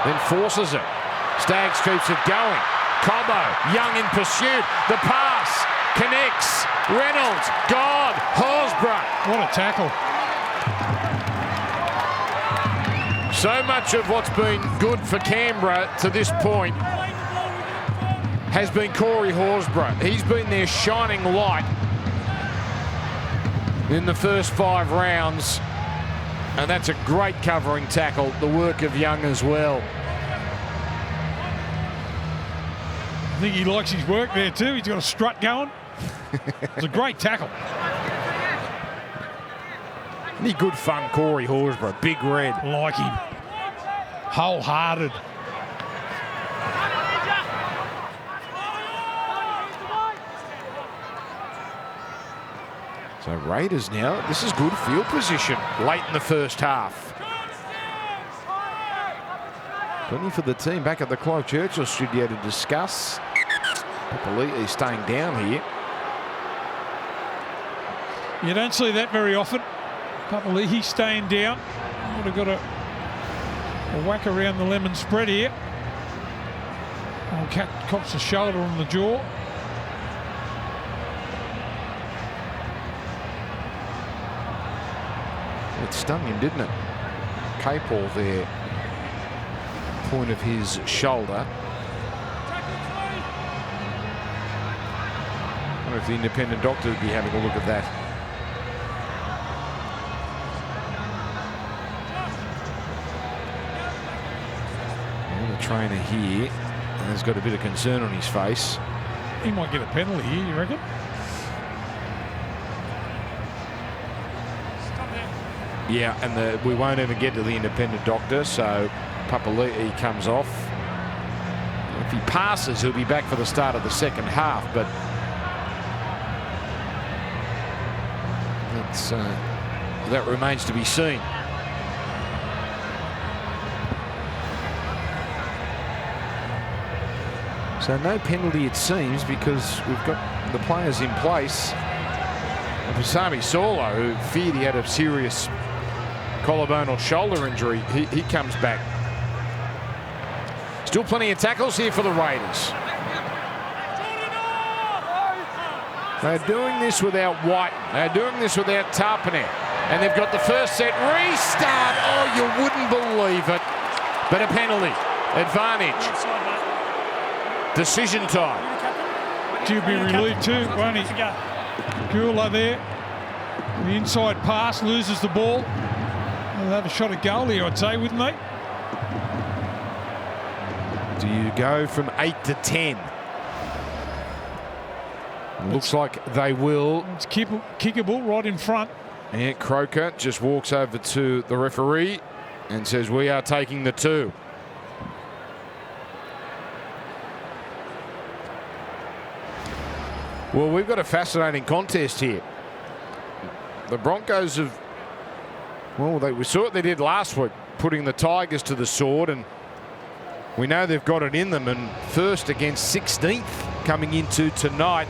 then forces it. Staggs keeps it going. Cobbo, Young in pursuit. The pass connects. Reynolds, God, Horsburgh. What a tackle. So much of what's been good for Canberra to this point has been Corey Horsburgh. He's been their shining light in the first 5 rounds. And that's a great covering tackle. The work of Young as well. I think he likes his work there too. He's got a strut going. It's a great tackle. Any good fun, Corey Horsburgh. Big red. Like him. wholehearted. So Raiders now, this is good field position late in the first half. Plenty for the team back at the Clive Churchill studio to discuss. Papali'i staying down here. You don't see that very often. Papali'i staying down. Would have got a whack around the lemon spread here. Cat cops a shoulder on the jaw. It stung him, didn't it? Capel there. Point of his shoulder. I wonder if the independent doctor would be having a look at that. And the trainer here has got a bit of concern on his face. He might get a penalty here, you reckon? Yeah, and we won't even get to the independent doctor, so Papali'i comes off. If he passes, he'll be back for the start of the second half, but that remains to be seen. So no penalty, it seems, because we've got the players in place. Pasami Saulo, who feared he had a serious collarbone or shoulder injury, he comes back. Still plenty of tackles here for the Raiders. They're doing this without White. They're doing this without Tarpanet. And they've got the first set restart. Oh, you wouldn't believe it. But a penalty. Advantage. Decision time. He'll be relieved too, won't he? Gula there. The inside pass, loses the ball. They'll have a shot at goal here, I'd say, wouldn't they? Do you go from 8 to 10? Looks like they will. It's kickable right in front. And Croker just walks over to the referee and says, we are taking the 2. Well, we've got a fascinating contest here. The Broncos have, well, we saw what they did last week, putting the Tigers to the sword, and we know they've got it in them, and first against 16th coming into tonight.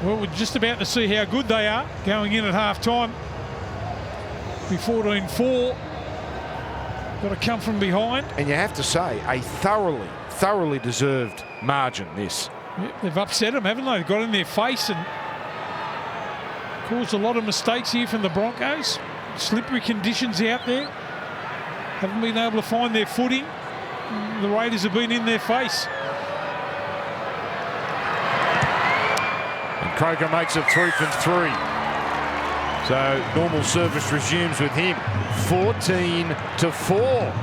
Well, we're just about to see how good they are going in at half-time. Be 14-4. Got to come from behind. And you have to say, a thoroughly deserved margin, this. Yeah, they've upset them, haven't they? They've got in their face and caused a lot of mistakes here from the Broncos. Slippery conditions out there. Haven't been able to find their footing. The Raiders have been in their face. And Croker makes it 3 from 3. So normal service resumes with him. 14-4.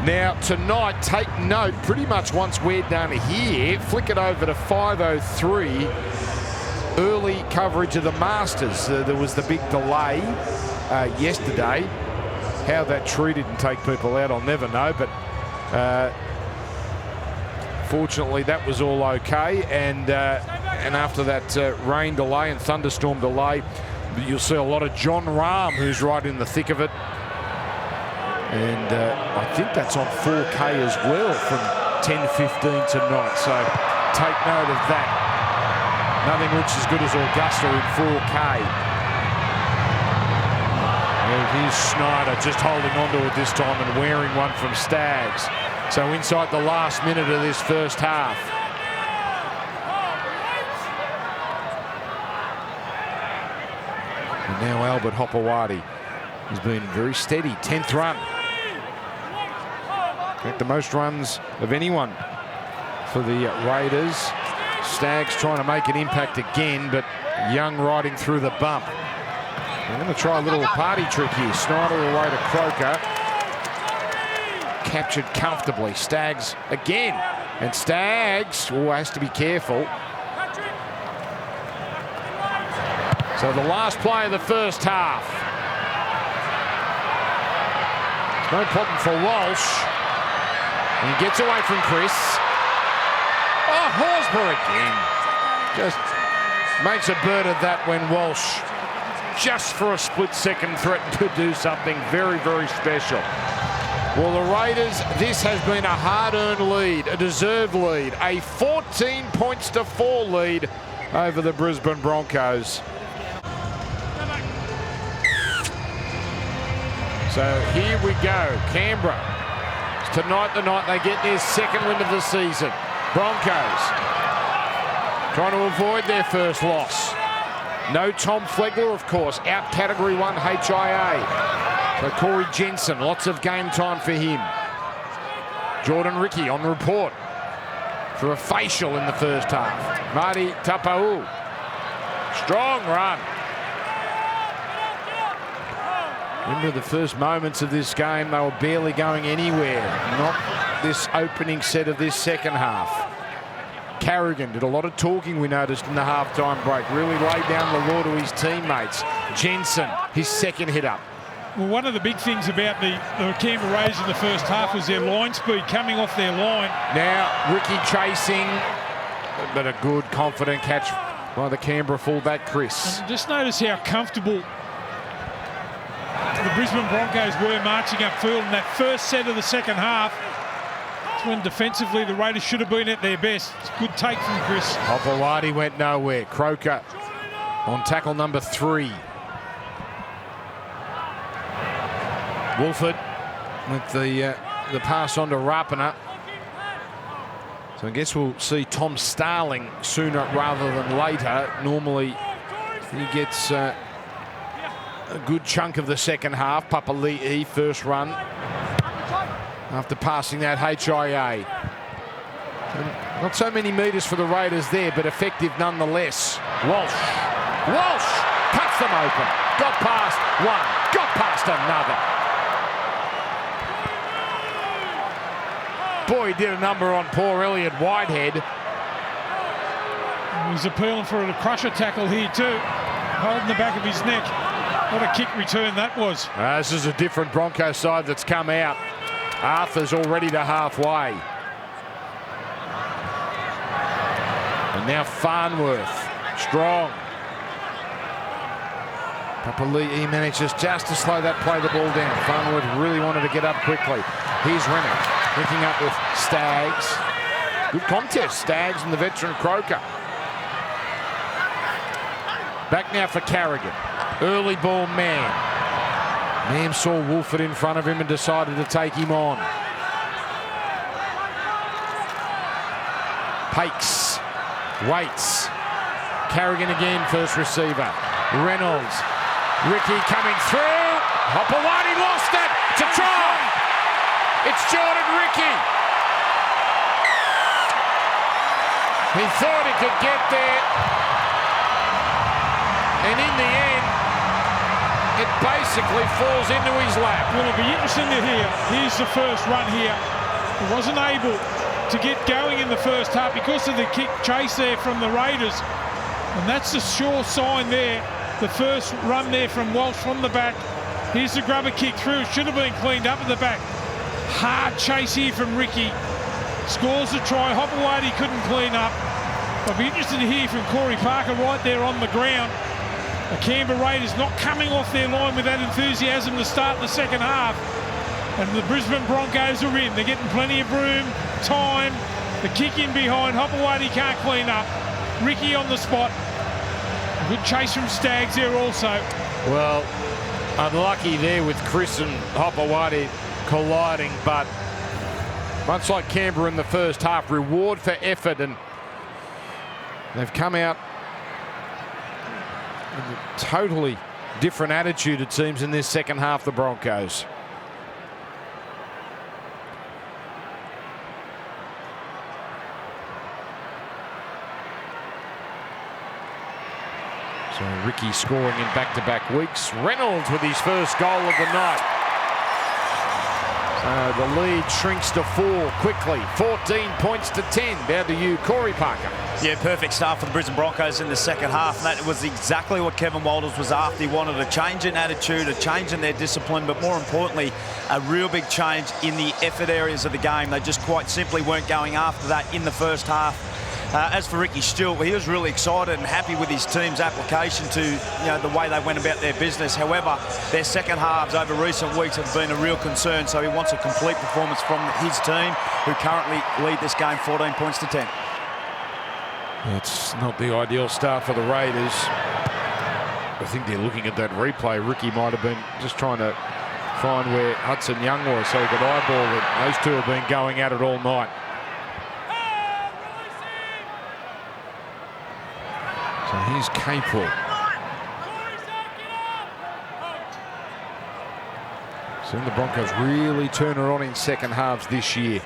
Now tonight, take note, pretty much once we're done here, flick it over to 5:03. Early coverage of the Masters. There was the big delay yesterday. How that tree didn't take people out, I'll never know, but fortunately that was all okay. And after that rain delay and thunderstorm delay, you'll see a lot of John Rahm, who's right in the thick of it. And I think that's on 4K as well from 10:15 tonight. So take note of that. Nothing looks as good as Augusta in 4K. And here's Snyder just holding on to it this time and wearing one from Staggs. So inside the last minute of this first half. And now Albert Hopewadi has been very steady. 10th run. At the most runs of anyone for the Raiders. Staggs trying to make an impact again, but Young riding through the bump. I'm going to try a little party trick here. Snyder away to Croker. Captured comfortably. Staggs again. And Staggs has to be careful. So the last play of the first half. No problem for Walsh. And he gets away from Chris. Oh, Horsburgh again. Just makes a bird of that when Walsh, just for a split second, threatened to do something very, very special. Well, the Raiders, this has been a hard-earned lead, a deserved lead, a 14 points to 4 lead over the Brisbane Broncos. So here we go, Canberra. Tonight the night they get their second win of the season. Broncos trying to avoid their first loss. No Tom Flegler, of course, out Category 1 HIA. So Corey Jensen, lots of game time for him. Jordan Ricky on report for a facial in the first half. Marty Tapau. Strong run. Remember the first moments of this game, they were barely going anywhere. Not this opening set of this second half. Carrigan did a lot of talking, we noticed, in the half-time break. Really laid down the law to his teammates. Jensen, his second hit up. Well, one of the big things about the Canberra Raiders in the first half was their line speed coming off their line. Now Ricky chasing, but a good, confident catch by the Canberra fullback, Chris. And just notice how comfortable the Brisbane Broncos were marching upfield in that first set of the second half. It's when defensively the Raiders should have been at their best. It's a good take from Chris. Hopewadi went nowhere. Croker on tackle number 3. Wolford with the pass on to Rapana. So I guess we'll see Tom Starling sooner rather than later. Normally he gets a good chunk of the second half. Papali'i first run after passing that HIA. And not so many metres for the Raiders there, but effective nonetheless. Walsh cuts them open. Got past one, got past another. Boy, he did a number on poor Elliot Whitehead. He's appealing for a crusher tackle here too, holding the back of his neck. What a kick return that was. This is a different Broncos side that's come out. Arthur's already to halfway. And now Farnworth, strong. Papali'i manages just to slow that play the ball down. Farnworth really wanted to get up quickly. Here's Renner, linking up with Staggs. Good contest, Staggs and the veteran Croker. Back now for Carrigan. Early ball man. Mam saw Wolford in front of him and decided to take him on. Pakes. Waits. Carrigan again, first receiver. Reynolds. Ricky coming through. Hopewadi lost it. It's a try. It's Jordan Ricky. He thought he could get there. And in the end, it basically falls into his lap. Well, it'll be interesting to hear. Here's the first run here. He wasn't able to get going in the first half because of the kick chase there from the Raiders. And that's the sure sign there. The first run there from Walsh from the back. Here's the grubber kick through. Should have been cleaned up at the back. Hard chase here from Ricky. Scores the try. Hopewadi couldn't clean up. I'll be interested to hear from Corey Parker right there on the ground. The Canberra Raiders not coming off their line with that enthusiasm to start the second half. And the Brisbane Broncos are in. They're getting plenty of room, time. The kick in behind. Hopewadi can't clean up. Ricky on the spot. Good chase from Staggs there also. Well, unlucky there with Chris and Hopewadi colliding, but much like Canberra in the first half, reward for effort, and they've come out with a totally different attitude, it seems, in this second half, the Broncos. So Ricky scoring in back-to-back weeks. Reynolds with his first goal of the night. The lead shrinks to 4 quickly. 14 points to 10. Down to you, Corey Parker. Yeah, perfect start for the Brisbane Broncos in the second half. And that was exactly what Kevin Walters was after. He wanted a change in attitude, a change in their discipline, but more importantly, a real big change in the effort areas of the game. They just quite simply weren't going after that in the first half. As for Ricky Stewart, he was really excited and happy with his team's application to the way they went about their business. However, their second halves over recent weeks have been a real concern, so he wants a complete performance from his team, who currently lead this game 14 points to 10. It's not the ideal start for the Raiders. I think they're looking at that replay. Ricky might have been just trying to find where Hudson Young was so he could eyeball it. Those two have been going at it all night. So here's Capel. Seen the Broncos really turn it on in second halves this year.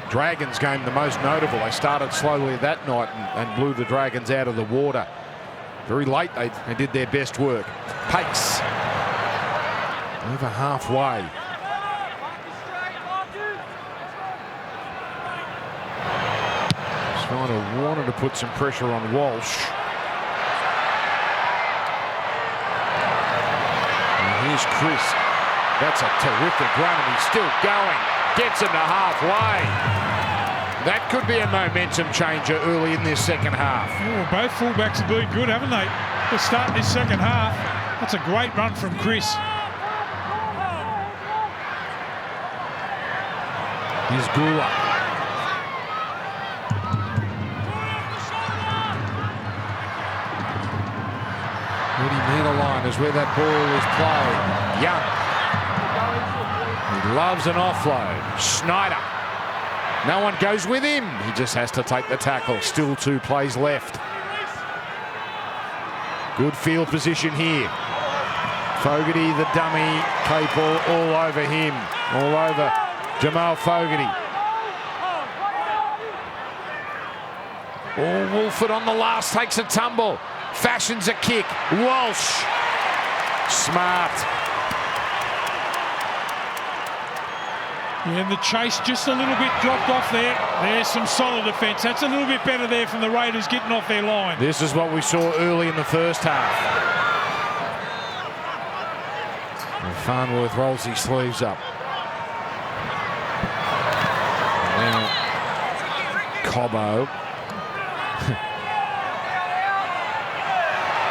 Dragons game the most notable. They started slowly that night and blew the Dragons out of the water. Very late they did their best work. Pace. Over halfway. Snyder wanted to put some pressure on Walsh. And here's Chris. That's a terrific run and he's still going. Gets him to halfway. That could be a momentum changer early in this second half. Oh, both fullbacks have been good, haven't they? To start this second half. That's a great run from Chris. Here's Gula. Woody line is where that ball is played. Young. He loves an offload. Schneider. No one goes with him. He just has to take the tackle. Still 2 plays left. Good field position here. Fogarty, the dummy. Capel all over him. All over Jamal Fogarty. Oh, Wolford on the last takes a tumble. Fashions a kick. Walsh. Smart. Yeah, and the chase just a little bit dropped off there. There's some solid defence. That's a little bit better there from the Raiders getting off their line. This is what we saw early in the first half. And Farnworth rolls his sleeves up. Now, Cobbo.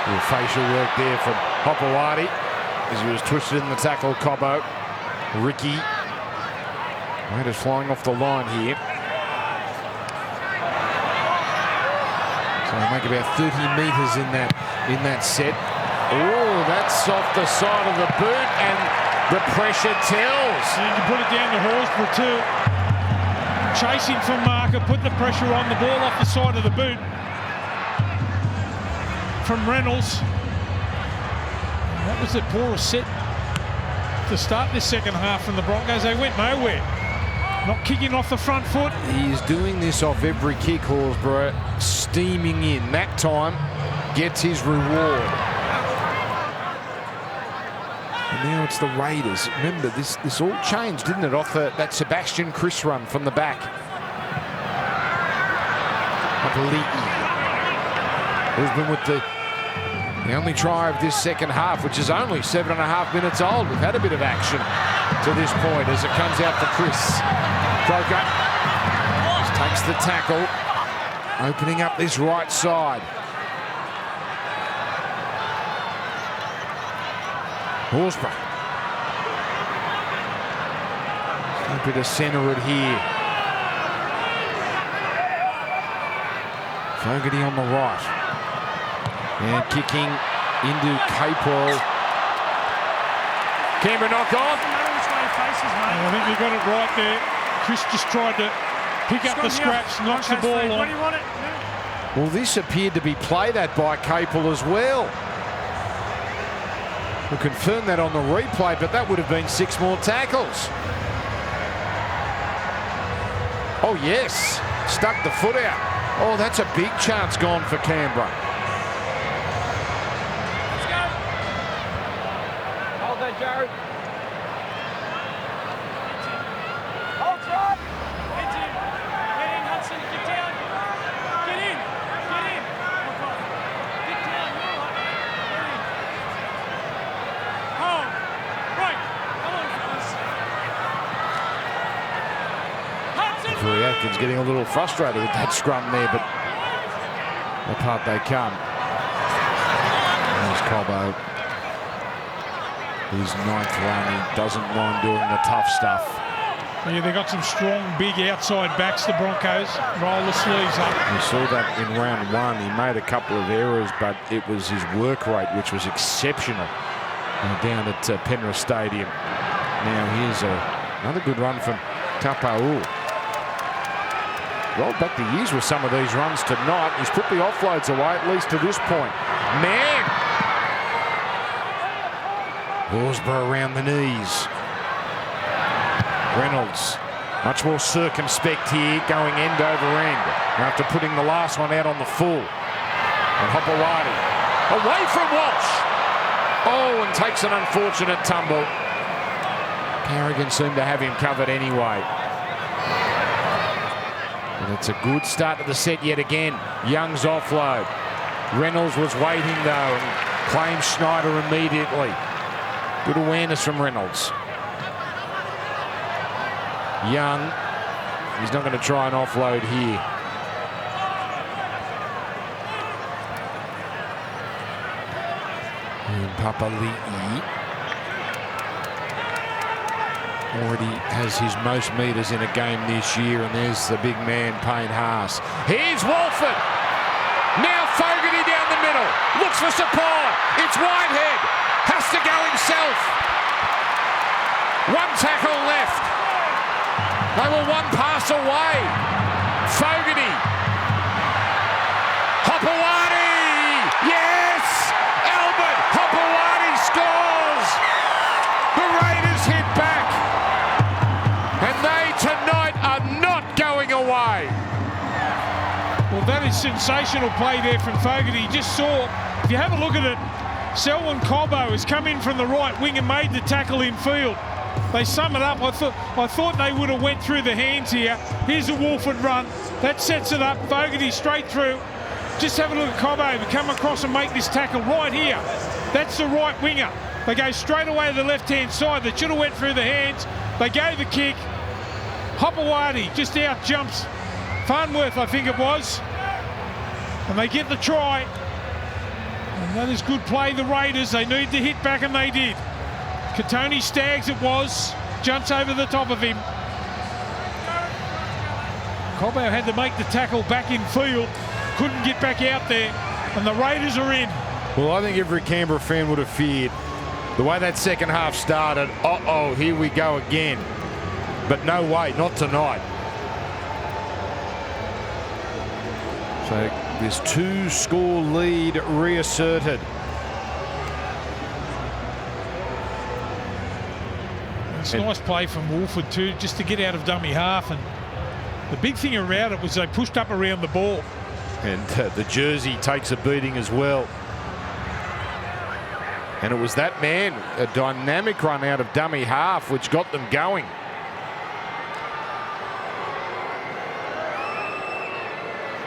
Little facial work there from Hopewadi as he was twisted in the tackle. Cobbo. Ricky. Raiders flying off the line here. So they make about 30 metres in that set. Oh, that's off the side of the boot and the pressure tells. So you can put it down to Horsburgh too. Chasing from marker, put the pressure on, the ball off the side of the boot from Reynolds. And that was the poorest set to start this second half from the Broncos. They went nowhere. Not kicking off the front foot. He is doing this off every kick, Horsburgh, steaming in. That time gets his reward. And now it's the Raiders. Remember, this all changed, didn't it, off that Sebastian Chris run from the back. Brisbane with the only try of this second half, which is only 7.5 minutes old. We've had a bit of action to this point as it comes out for Chris. Croker just takes the tackle, opening up this right side. Horsburgh. Happy to centre it here. Fogarty on the right. And kicking into Capel. Canberra knock on. I think you got it right there. Chris just tried to pick up the scraps, knocks the ball on. Well, this appeared to be played at by Capel as well. We'll confirm that on the replay, but that would have been 6 more tackles. Oh, yes. Stuck the foot out. Oh, that's a big chance gone for Canberra. Jared. Atkins getting a little frustrated with that scrum there, but apart they come. There's Cobbo. His 9th run, he doesn't mind doing the tough stuff. Yeah, they got some strong, big outside backs, the Broncos. Roll the sleeves up. We saw that in round 1. He made a couple of errors, but it was his work rate, which was exceptional down at Penrith Stadium. Now here's another good run from Tapau. Rolled back the years with some of these runs tonight. He's put the offloads away, at least to this point. Man! Horsburgh around the knees. Reynolds, much more circumspect here, going end over end. After putting the last one out on the full. And Hopewadi, away from Walsh. Oh, and takes an unfortunate tumble. Carrigan seemed to have him covered anyway. And it's a good start to the set yet again. Young's offload. Reynolds was waiting though and claims Schneider immediately. Good awareness from Reynolds. Young, he's not going to try and offload here. And Papali'i already has his most metres in a game this year, and there's the big man, Payne Haas. Here's Walford. Now Fogarty down the middle. Looks for support. It's Whitehead. Has to go himself. One tackle left. They were one pass away. Fogarty. Hopewadi. Yes! Albert Hopewadi scores. The Raiders hit back. And they tonight are not going away. Well, that is sensational play there from Fogarty. You just saw, if you have a look at it, Selwyn Cobbo has come in from the right wing and made the tackle in field. They sum it up. I thought they would have went through the hands here. Here's a Wolford run. That sets it up. Fogarty straight through. Just have a look at Cobbo come across and make this tackle right here. That's the right winger. They go straight away to the left-hand side. They should have went through the hands. They gave the kick. Hopewadi just out jumps Farnworth, I think it was. And they get the try. And that is good play, the Raiders. They need to hit back, and they did. Katoni Staggs it was. Jumps over the top of him. Cobbo had to make the tackle back in field. Couldn't get back out there. And the Raiders are in. Well, I think every Canberra fan would have feared the way that second half started. Uh-oh, here we go again. But no way, not tonight. So this 2-score lead reasserted. It's a nice play from Wolford too, just to get out of dummy half. And the big thing around it was they pushed up around the ball. And the jersey takes a beating as well. And it was that man, a dynamic run out of dummy half, which got them going.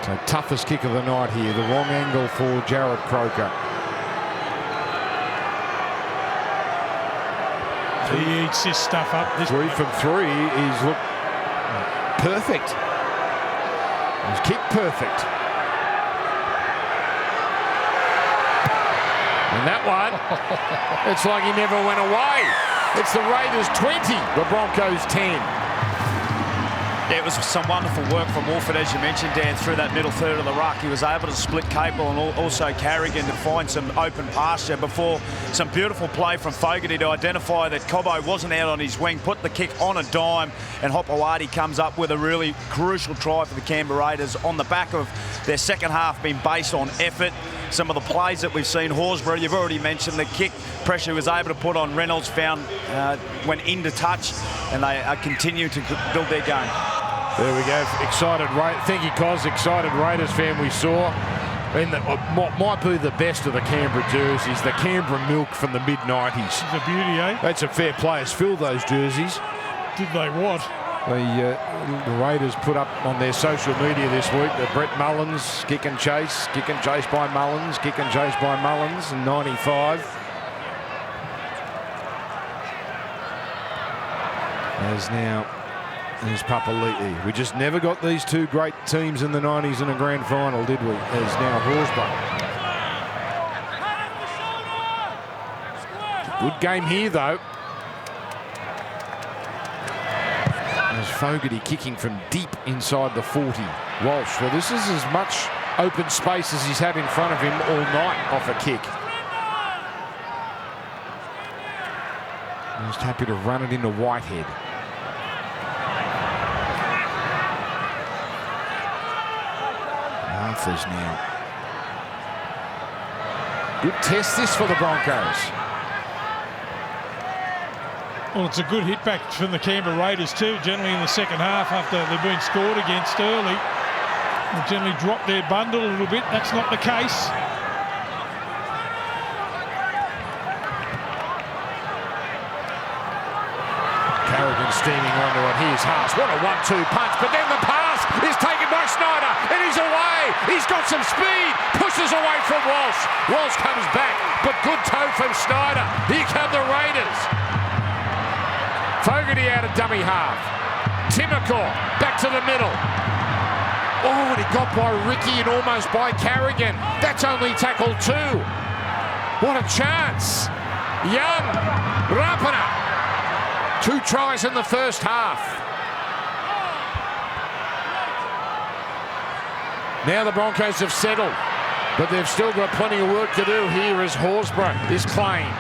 So toughest kick of the night here. The wrong angle for Jared Croker. He eats this stuff up. 3 from 3. He's looked perfect. He's kicked perfect. And that one, it's like he never went away. It's the Raiders 20, the Broncos 10. Yeah, it was some wonderful work from Wolford, as you mentioned, Dan, through that middle third of the ruck. He was able to split Capel and also Carrigan to find some open pasture before some beautiful play from Fogarty to identify that Cobbo wasn't out on his wing, put the kick on a dime, and Hopewadi comes up with a really crucial try for the Canberra Raiders on the back of their second half being based on effort. Some of the plays that we've seen, Horsburgh, you've already mentioned, the kick pressure he was able to put on Reynolds, went into touch, and they continue to build their game. There we go, excited, thank you, Cos, excited Raiders fan we saw. And what might be the best of the Canberra jerseys, the Canberra milk from the mid-90s. The beauty, eh? That's a fair play. Has filled those jerseys. Did they what? The Raiders put up on their social media this week that Brett Mullins, kick and chase by Mullins, kick and chase by Mullins in 95. There's Papali'i. We just never got these two great teams in the 90s in a grand final, did we? There's now Horsburgh. Good game here, though. There's Fogarty kicking from deep inside the 40. Walsh, well, this is as much open space as he's had in front of him all night off a kick. Just happy to run it into Whitehead. Arthur's now. Good test this for the Broncos. Well, it's a good hit back from the Canberra Raiders too, generally in the second half after they've been scored against early. They generally drop their bundle a little bit. That's not the case. Carrigan steaming onto it. Here's Haas. What a 1-2 punch, but then the pass is taken by Snyder and he's away. He's got some speed, pushes away from Walsh. Walsh comes back, but good toe from Snyder. Here come the Raiders. Fogarty out of dummy half. Timokor back to the middle. Oh, and he got by Ricky and almost by Carrigan. That's only tackle 2. What a chance. Young, Rapana. 2 tries in the first half. Now the Broncos have settled, but they've still got plenty of work to do. Here is Horsburgh is claimed.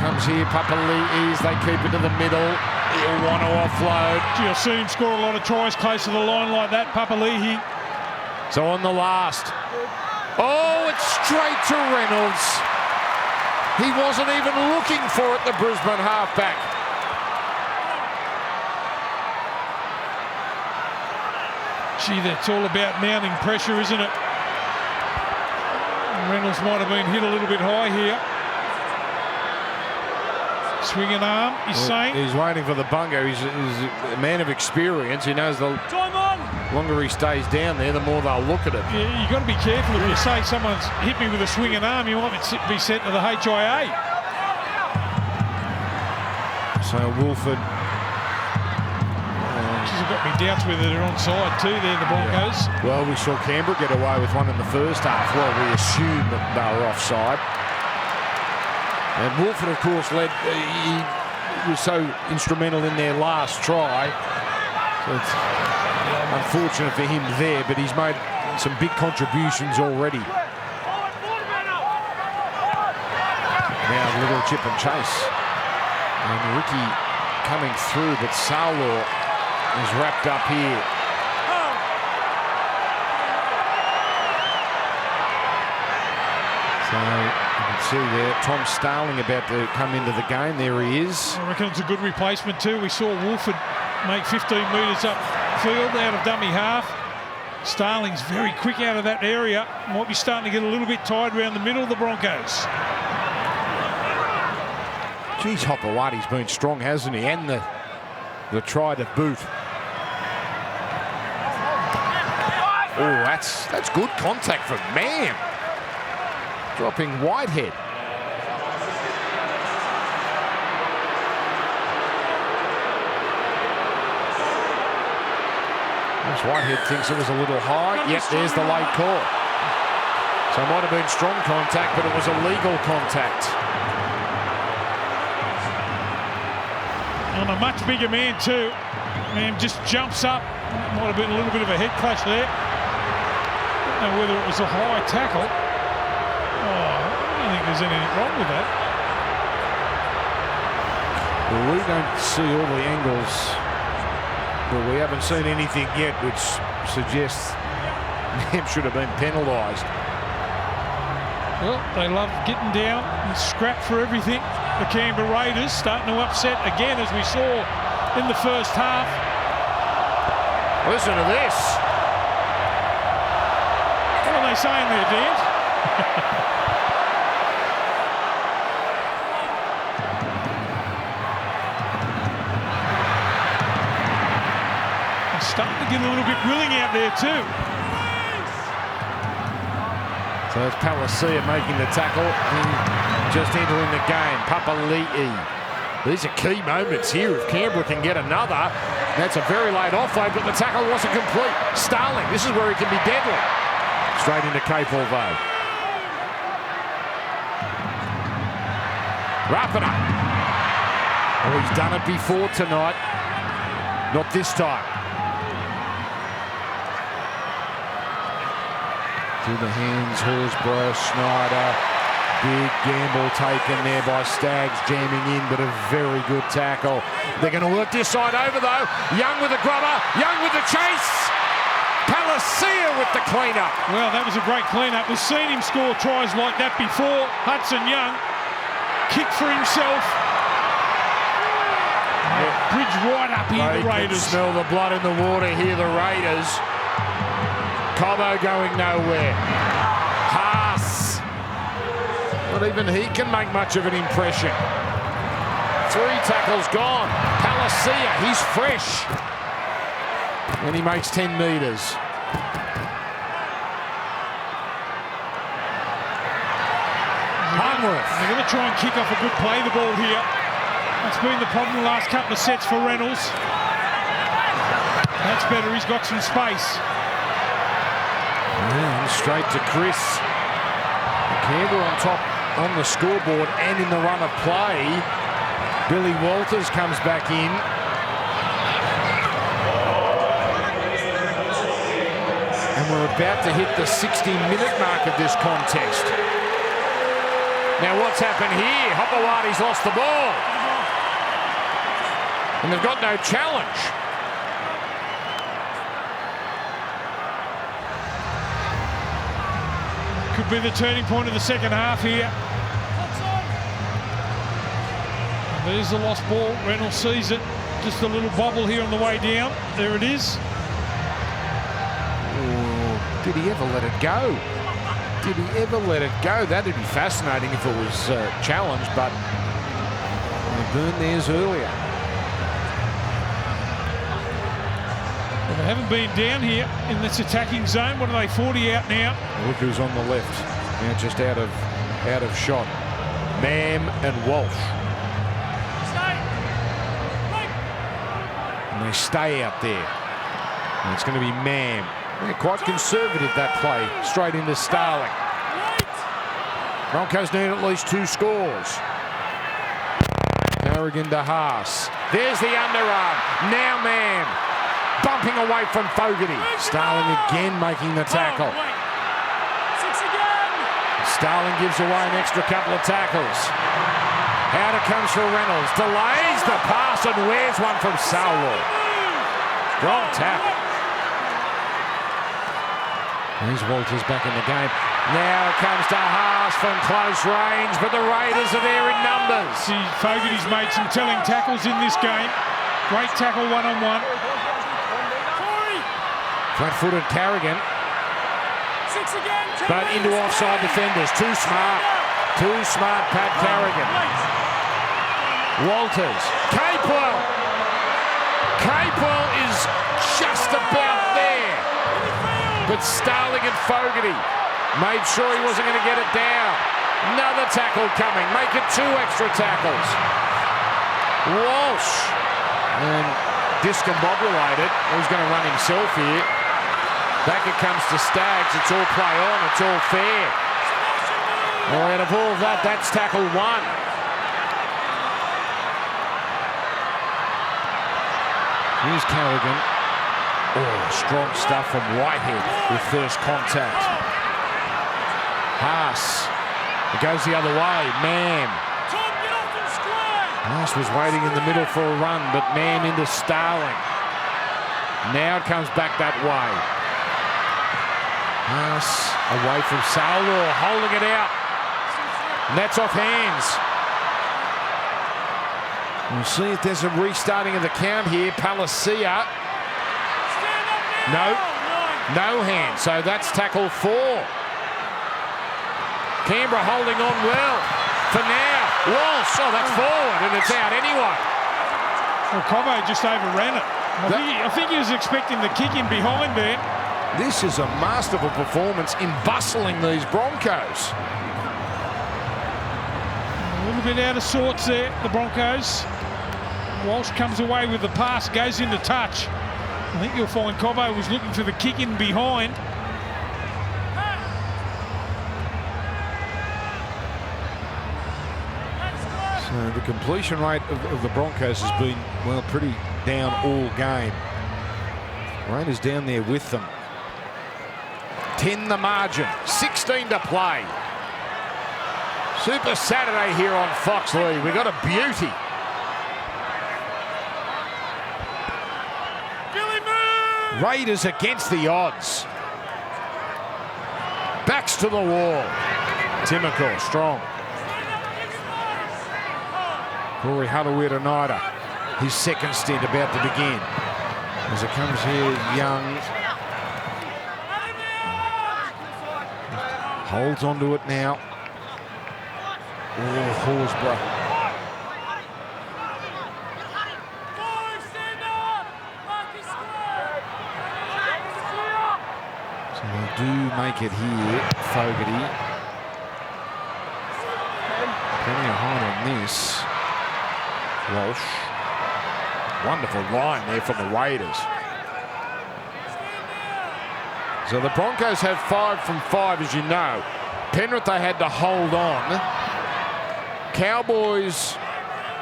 Comes here, Papali'i, they keep it to the middle. He'll want to offload. Gee, I've seen him score a lot of tries close to the line like that, Papali'i. So on the last. Oh, it's straight to Reynolds. He wasn't even looking for it, the Brisbane halfback. Gee, that's all about mounting pressure, isn't it? Reynolds might have been hit a little bit high here. Swinging arm, he's saying. He's waiting for the bungo. He's a man of experience. He knows the longer he stays down there, the more they'll look at it. Yeah, you've got to be careful. If you say someone's hit me with a swinging arm, you might be sent to the HIA. So Woolford. She's got me doubts whether they're onside too there, the Broncos. Yeah. Well, we saw Canberra get away with one in the first half. Well, we assumed that they were offside. And Woolford, of course, led. He was so instrumental in their last try. So it's unfortunate for him there, but he's made some big contributions already. Now a little chip and chase. And Ricky coming through, but Saulor is wrapped up here. So you can see there, Tom Starling about to come into the game. There he is. I reckon it's a good replacement too. We saw Woolford make 15 metres upfield out of dummy half. Starling's very quick out of that area. Might be starting to get a little bit tired around the middle of the Broncos. Geez, Hopewadi's been strong, hasn't he? And the try to boot. Oh, that's good contact from Mann. Dropping Whitehead. Whitehead thinks it was a little high. Yep, there's the late call. So it might have been strong contact, but it was illegal contact. On a much bigger man too. Man just jumps up. Might have been a little bit of a head clash there. I don't know whether it was a high tackle. Oh, I don't think there's anything wrong with that. Well, we don't see all the angles. Well, we haven't seen anything yet which suggests them should have been penalised. Well, they love getting down and scrap for everything. The Canberra Raiders starting to upset again, as we saw in the first half. Listen to this. they saying there, Dan? Starting to get a little bit willing out there too. So it's Palacia making the tackle and just entering the game. Papali'i. These are key moments here. If Canberra can get another, that's a very late offload, but the tackle wasn't complete. Starling, this is where he can be deadly. Straight into Capel though. Rapina. Oh, he's done it before tonight. Not this time. Through the hands, Horsburgh, Schneider. Big gamble taken there by Staggs, jamming in, but a very good tackle. They're going to work this side over though. Young with the grubber, Young with the chase. Palacia with the clean-up. Well, that was a great clean-up. We've seen him score tries like that before. Hudson Young, kick for himself. Bridge right up here, the Raiders. Smell the blood in the water here, the Raiders. Cobbo going nowhere. Haas. Not even he can make much of an impression. 3 tackles gone. Palacia, he's fresh. And he makes 10 metres. Hungworth. They're going to try and kick off a good play the ball here. That's been the problem the last couple of sets for Reynolds. That's better, he's got some space. Yeah, straight to Chris. Canberra on top on the scoreboard and in the run of play. Billy Walters comes back in. And we're about to hit the 60-minute mark of this contest. Now what's happened here? Hopewadi's lost the ball. And they've got no challenge. Could be the turning point of the second half here. There's the lost ball. Reynolds sees it. Just a little bobble here on the way down. There it is. Oh, did he ever let it go? Did he ever let it go? That'd be fascinating if it was challenged, but they burned theirs earlier. Well, they haven't been down here in this attacking zone. What are they, 40 out now? Look who's on the left. Now just out of shot. Mam and Walsh. And they stay out there. And it's going to be Mam. They're quite conservative, that play. Straight into Starling. Broncos need at least 2 scores. Carrigan to Haas. There's the underarm. Now Mam. Bumping away from Fogarty. Starling again making the tackle. Starling gives away an extra couple of tackles. Out it comes for Reynolds. Delays the pass and wears one from Salwell. Strong tackle. There's Walters back in the game. Now it comes to Haas from close range, but the Raiders are there in numbers. See, Fogarty's made some telling tackles in this game. Great tackle one-on-one. Flat-footed Carrigan. But into offside defenders. Too smart. Too smart, Pat Carrigan. Walters. Capewell. Capewell is just about there. But Starling and Fogarty made sure he wasn't going to get it down. Another tackle coming. Make it 2 extra tackles. Walsh. And discombobulated. He's going to run himself here. Back it comes to Staggs. It's all play on. It's all fair. Well, out of all of that, that's tackle 1. Here's Carrigan. Oh, strong stuff from Whitehead with first contact. Haas. It goes the other way. Mam. Haas was waiting in the middle for a run, but Mam into Starling. Now it comes back that way. Haas away from Salwell, holding it out. And that's off hands. We'll see if there's a restarting of the count here. Palacia. No hand. So that's tackle 4. Canberra holding on well for now. Walsh, oh, that's forward, and it's out anyway. Well, Cobbo just overran it. I think he was expecting the kick in behind there. This is a masterful performance in bustling these Broncos. A little bit out of sorts there, the Broncos. Walsh comes away with the pass, goes into touch. I think you'll find Cobbo was looking for the kick in behind. So the completion rate of the Broncos has been, well, pretty down all game. Raiders down there with them. 10 the margin, 16 to play. Super Saturday here on Fox Lee. We've got a beauty. Raiders against the odds. Backs to the wall. Timoko strong. Corey Harawira-Naera, his second stint about to begin. As it comes here, Young. Holds onto it now. Oh, Horsburgh. So they do make it here, Fogarty. Plenty of height on this. Walsh. Wonderful line there from the Raiders. So the Broncos have 5 from 5, as you know. Penrith, they had to hold on. Cowboys,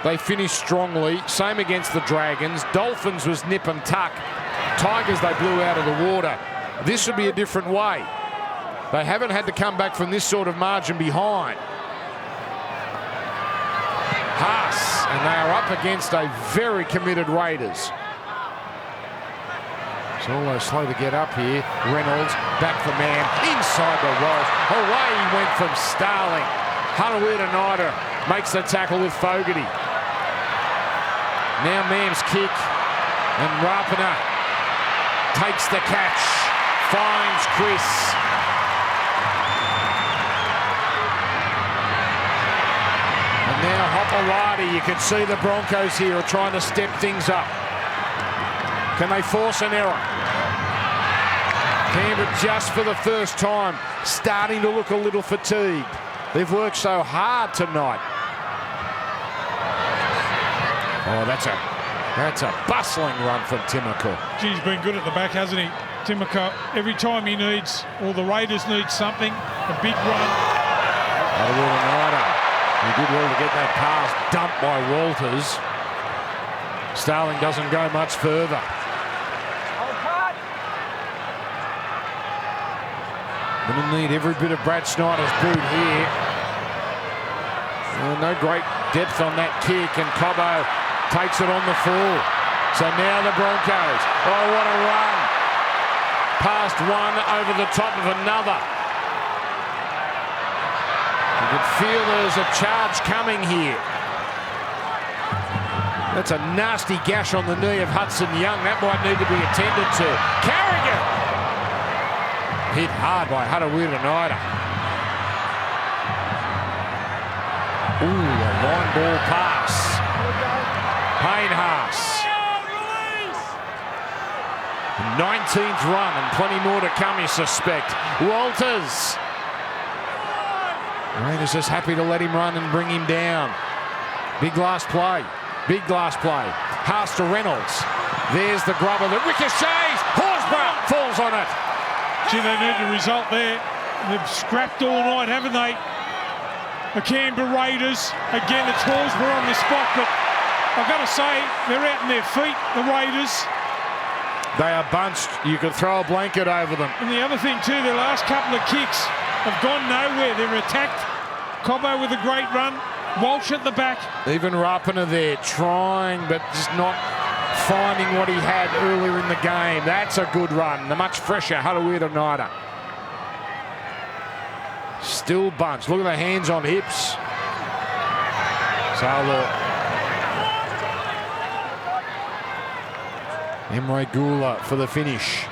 they finished strongly. Same against the Dragons. Dolphins was nip and tuck. Tigers, they blew out of the water. This would be a different way. They haven't had to come back from this sort of margin behind. Haas, and they are up against a very committed Raiders. Solo slow to get up here. Reynolds, back for man, inside the Walsh. Away he went from Starling. Harawira-Naera makes the tackle with Fogarty. Now Mam's kick, and Rapana takes the catch, finds Chris. And now Hopperati, you can see the Broncos here are trying to step things up. Can they force an error? Canberra just for the first time starting to look a little fatigued. They've worked so hard tonight. Oh, that's a bustling run from Timoko. He's been good at the back, hasn't he, Timoko? Every time he needs, or the Raiders need something, a big run. He did well to get that pass dumped by Walters. Starling doesn't go much further. Going to need every bit of Brad Snyder's boot here. No great depth on that kick, and Cobbo takes it on the full. So now the Broncos. Oh, what a run. Past one over the top of another. You can feel there's a charge coming here. That's a nasty gash on the knee of Hudson Young. That might need to be attended to. Carrigan! Hit hard by Harawira-Naera. Ooh, a line ball pass. Payne Haas. 19th run and plenty more to come, you suspect. Walters. Raiders just happy to let him run and bring him down. Big last play. Big last play. Haas to Reynolds. There's the grubber that ricochets. Horsburgh falls on it. Gee, they need a result there. They've scrapped all night, haven't they? The Canberra Raiders. Again, it's Horsburgh on the spot, but I've got to say, they're out in their feet, the Raiders. They are bunched. You could throw a blanket over them. And the other thing too, their last couple of kicks have gone nowhere. They're attacked. Cobbo with a great run. Walsh at the back. Even Rapana there trying, but just not finding what he had earlier in the game. That's a good run. The much fresher Harawira-Naera. Still bunched. Look at the hands on hips. Salo. Emre Gula for the finish.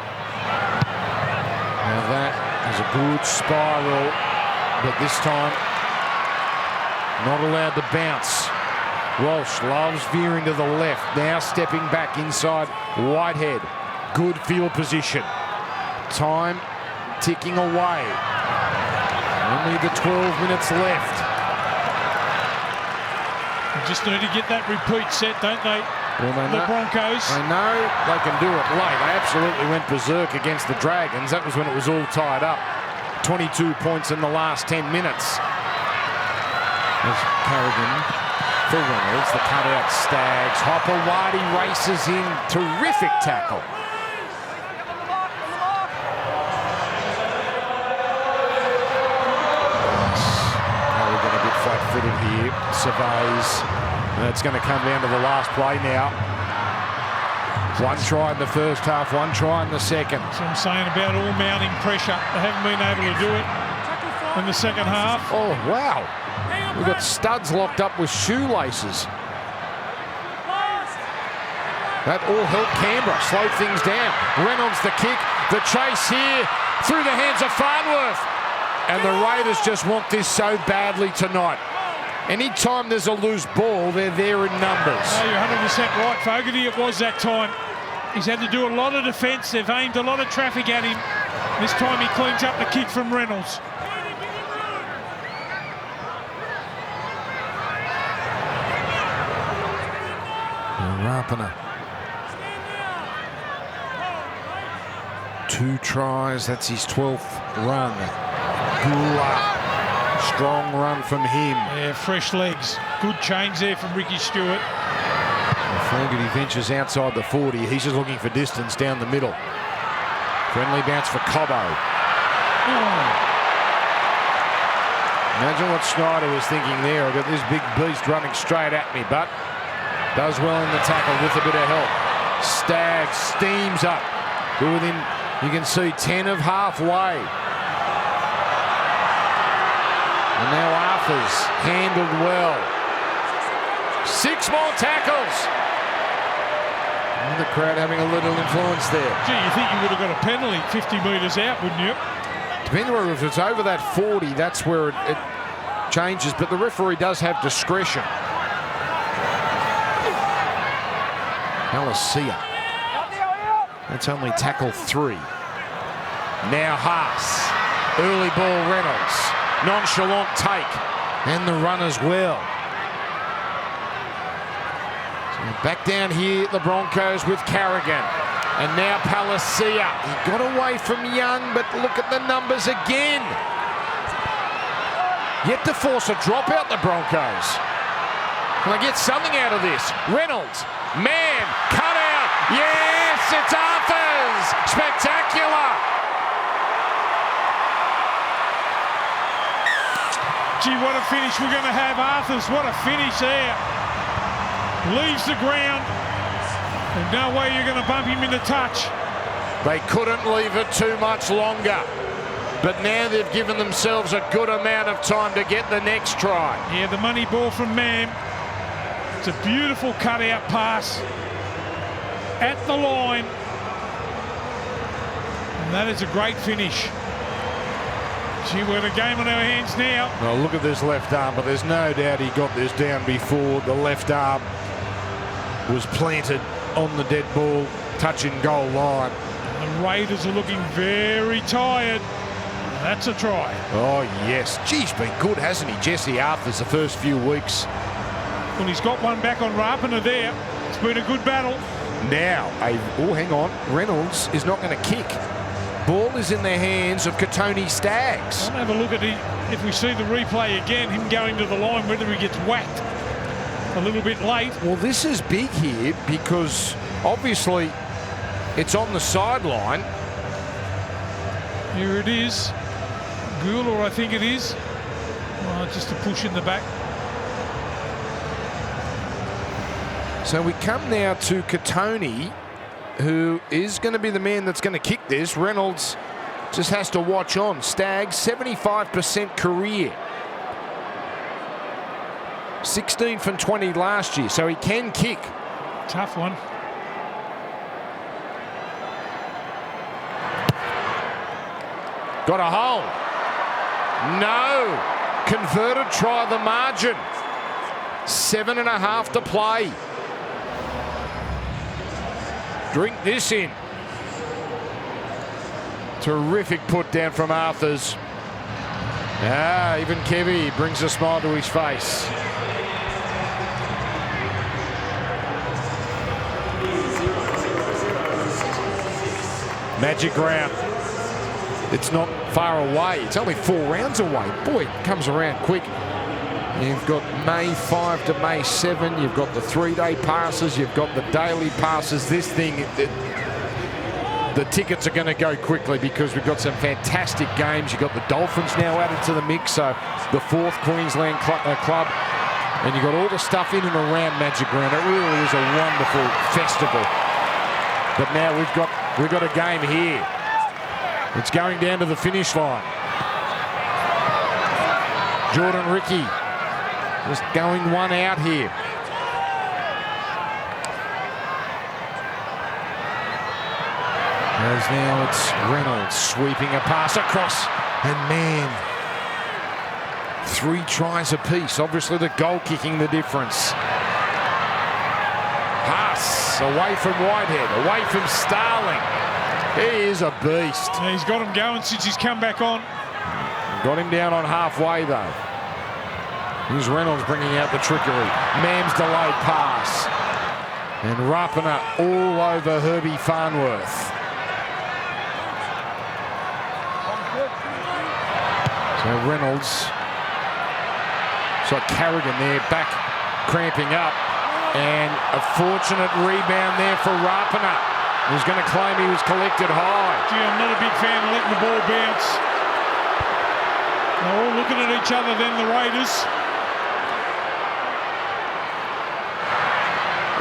Now that is a good spiral. but this time not allowed to bounce. Walsh loves veering to the left, now stepping back inside Whitehead. Good field position. Time ticking away. Only the 12 minutes left. They just need to get that repeat set, don't they? Well, the Broncos. They know they can do it late. They absolutely went berserk against the Dragons. That was when it was all tied up. 22 points in the last 10 minutes. There's Carrigan for Reynolds. The cutout Stags. Hopewadi races in. Terrific tackle. Carrigan a bit flat-footed here. Surveys. It's going to come down to the last play now. One try in the first half, one try in the second. So I'm saying about all mounting pressure. They haven't been able to do it in the second half. Oh, wow. We've got studs locked up with shoelaces. That all helped Canberra slow things down. Reynolds the kick, the chase here through the hands of Farnworth. And the Raiders just want this so badly tonight. Anytime there's a loose ball, they're there in numbers. Oh, you're 100% right, Fogarty. It was that time. He's had to do a lot of defence. They've aimed a lot of traffic at him. This time he cleans up the kick from Reynolds. Rapana. 2 tries, that's his 12th run. Gula. Strong run from him. Yeah, fresh legs. Good change there from Ricky Stewart. Fogarty ventures outside the 40. He's just looking for distance down the middle. Friendly bounce for Cobbo. Imagine what Schneider was thinking there. I've got this big beast running straight at me, but does well in the tackle with a bit of help. Staggs steams up. We're within, you can see, 10 of halfway. And now Arthur's handled well. 6 more tackles. And the crowd having a little influence there. Gee, you think you would have got a penalty 50 metres out, wouldn't you? Depending on if it's over that 40, that's where it changes. But the referee does have discretion. Palacia. That's only tackle 3. Now Haas. Early ball Reynolds. Nonchalant take. And the run as well. So back down here, the Broncos with Carrigan. And now Palacia. He got away from Young, but look at the numbers again. Yet to force a drop out, the Broncos. Can I get something out of this? Reynolds. Man, cut out. Yes, it's Arthurs. Spectacular. Gee, what a finish we're going to have, Arthurs. What a finish there. Leaves the ground. There's no way you're going to bump him into touch. They couldn't leave it too much longer. But now they've given themselves a good amount of time to get the next try. Yeah, the money ball from Mam. It's a beautiful cutout pass at the line. And that is a great finish. Gee, we've got a game on our hands now. Well, look at this left arm, but there's no doubt he got this down before. The left arm was planted on the dead ball, touching goal line. The Raiders are looking very tired. That's a try. Oh, yes. Gee, he's been good, hasn't he, Jesse Arthurs, the first few weeks. Well, he's got one back on Rapana there. It's been a good battle. Now, hang on. Reynolds is not going to kick. Ball is in the hands of Katoni Staggs. I'll have a look at it if we see the replay again, him going to the line, whether he gets whacked a little bit late. Well, this is big here because obviously it's on the sideline. Here it is. Gula, I think it is. Oh, just a push in the back. So we come now to Katoni, who is going to be the man that's going to kick this. Reynolds just has to watch on. Staggs, 75% career. 16 from 20 last year, so he can kick. Tough one. Got a hole. No. Converted try the margin. 7.5 to play. Drink this in. Terrific put down from Arthurs. Even Kevy brings a smile to his face. Magic round. It's not far away. It's only 4 rounds away. Boy, it comes around quick. You've got May 5 to May 7. You've got the 3-day passes. You've got the daily passes. This thing, the tickets are going to go quickly because we've got some fantastic games. You've got the Dolphins now added to the mix, so the 4th Queensland club. And you've got all the stuff in and around Magic Round. It really is a wonderful festival. But now we've got a game here. It's going down to the finish line. Jordan Ricky just going one out here. As now it's Reynolds sweeping a pass across. And man, 3 tries apiece. Obviously the goal kicking the difference. Haas away from Whitehead, away from Starling. He is a beast. Yeah, he's got him going since he's come back on. Got him down on halfway though. Here's Reynolds bringing out the trickery. Mam's delayed pass. And Rapana all over Herbie Farnworth. So Reynolds. So Carrigan there back cramping up. And a fortunate rebound there for Rapana. He's going to claim he was collected high. Gee, I'm not a big fan of letting the ball bounce. They're all looking at each other then, the Raiders.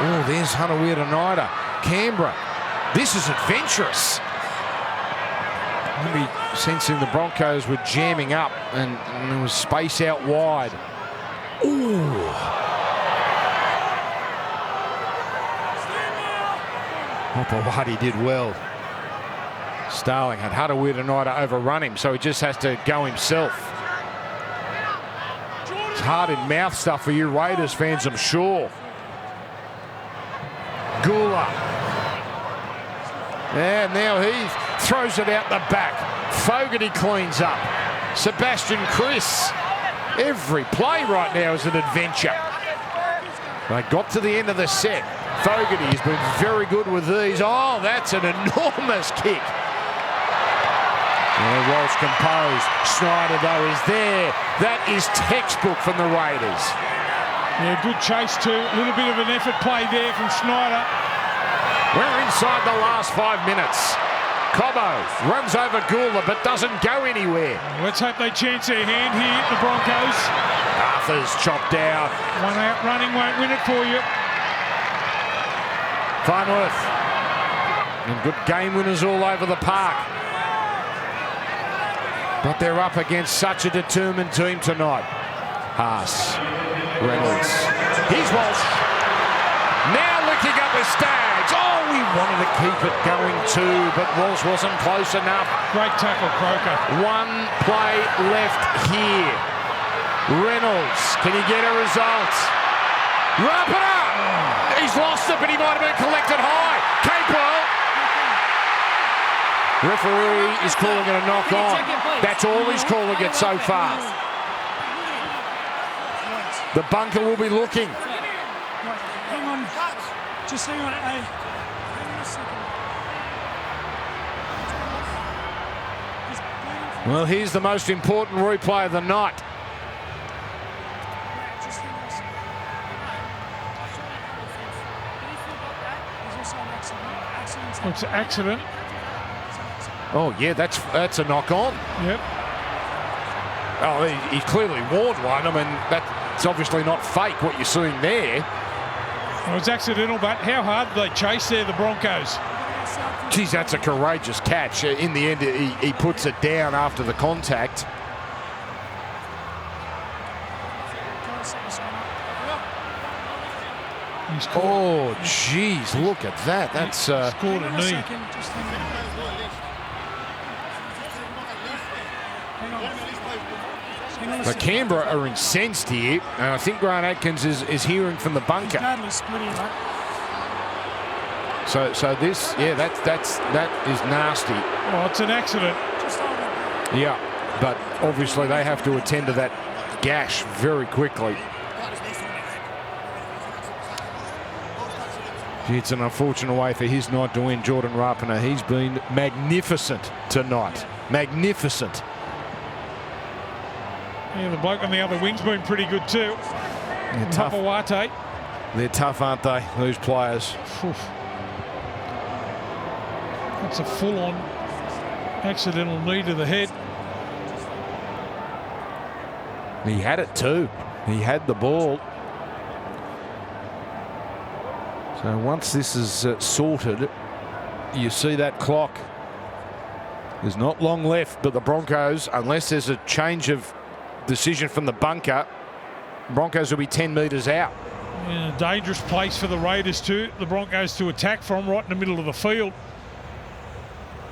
Oh, there's Hunter Weird-Oneida. Canberra. This is adventurous. Maybe sensing the Broncos were jamming up and there was space out wide. Ooh. Opawati did well. Starling had Hunter Weird-Oneida overrun him, so he just has to go himself. It's hard in mouth stuff for you Raiders fans, I'm sure. Gula. And now he throws it out the back. Fogarty cleans up. Sebastian Chris. Every play right now is an adventure. They got to the end of the set. Fogarty has been very good with these. Oh, that's an enormous kick. And Walsh composed. Snyder, though, is there. That is textbook from the Raiders. Yeah, good chase too. A little bit of an effort play there from Snyder. We're inside the last 5 minutes. Cobbo runs over Gula but doesn't go anywhere. Let's hope they chance their hand here, the Broncos. Arthur's chopped out. One out running won't win it for you. Farnworth. And good game winners all over the park. But they're up against such a determined team tonight. Haas. Reynolds. Here's Walsh. Now licking up his Stags. Oh, we wanted to keep it going too, but Walsh wasn't close enough. Great tackle, Croker. 1 play left here. Reynolds, can he get a result? Rapana! He's lost it, but he might have been collected high. Capewell. Referee is calling it a knock on. That's all he's calling it so far. The bunker will be looking. Hang on. Just hang on. Hey. Hang on a second. Well, here's the most important replay of the night. Just hang on a second. There's also an accident. It's an accident. Oh, yeah, that's a knock on. Yep. Oh, he clearly warned one. I mean, that's obviously not fake, what you're seeing there. Well, it's accidental, but how hard did they chase there, the Broncos? Geez, that's a courageous catch. In the end, he puts it down after the contact. Oh, geez, look at that. That's scored a knee. Hang on. Hang on a But second. Canberra are incensed here, and I think Grant Atkins is hearing from the bunker. Badly split him, mate. So this, yeah, that is nasty. Oh, it's an accident. Just hold it. Yeah, but obviously they have to attend to that gash very quickly. It's an unfortunate way for his night to win. Jordan Rapana, he's been magnificent tonight. Magnificent. Yeah, the bloke on the other wing's been pretty good too. They're tough. Papawate. They're tough, aren't they, those players? That's a full-on accidental knee to the head. He had it too. He had the ball. So once this is sorted, you see that clock. There's not long left, but the Broncos, unless there's a change of decision from the bunker, Broncos will be 10 metres out. In a dangerous place for the Raiders too. The Broncos to attack from right in the middle of the field.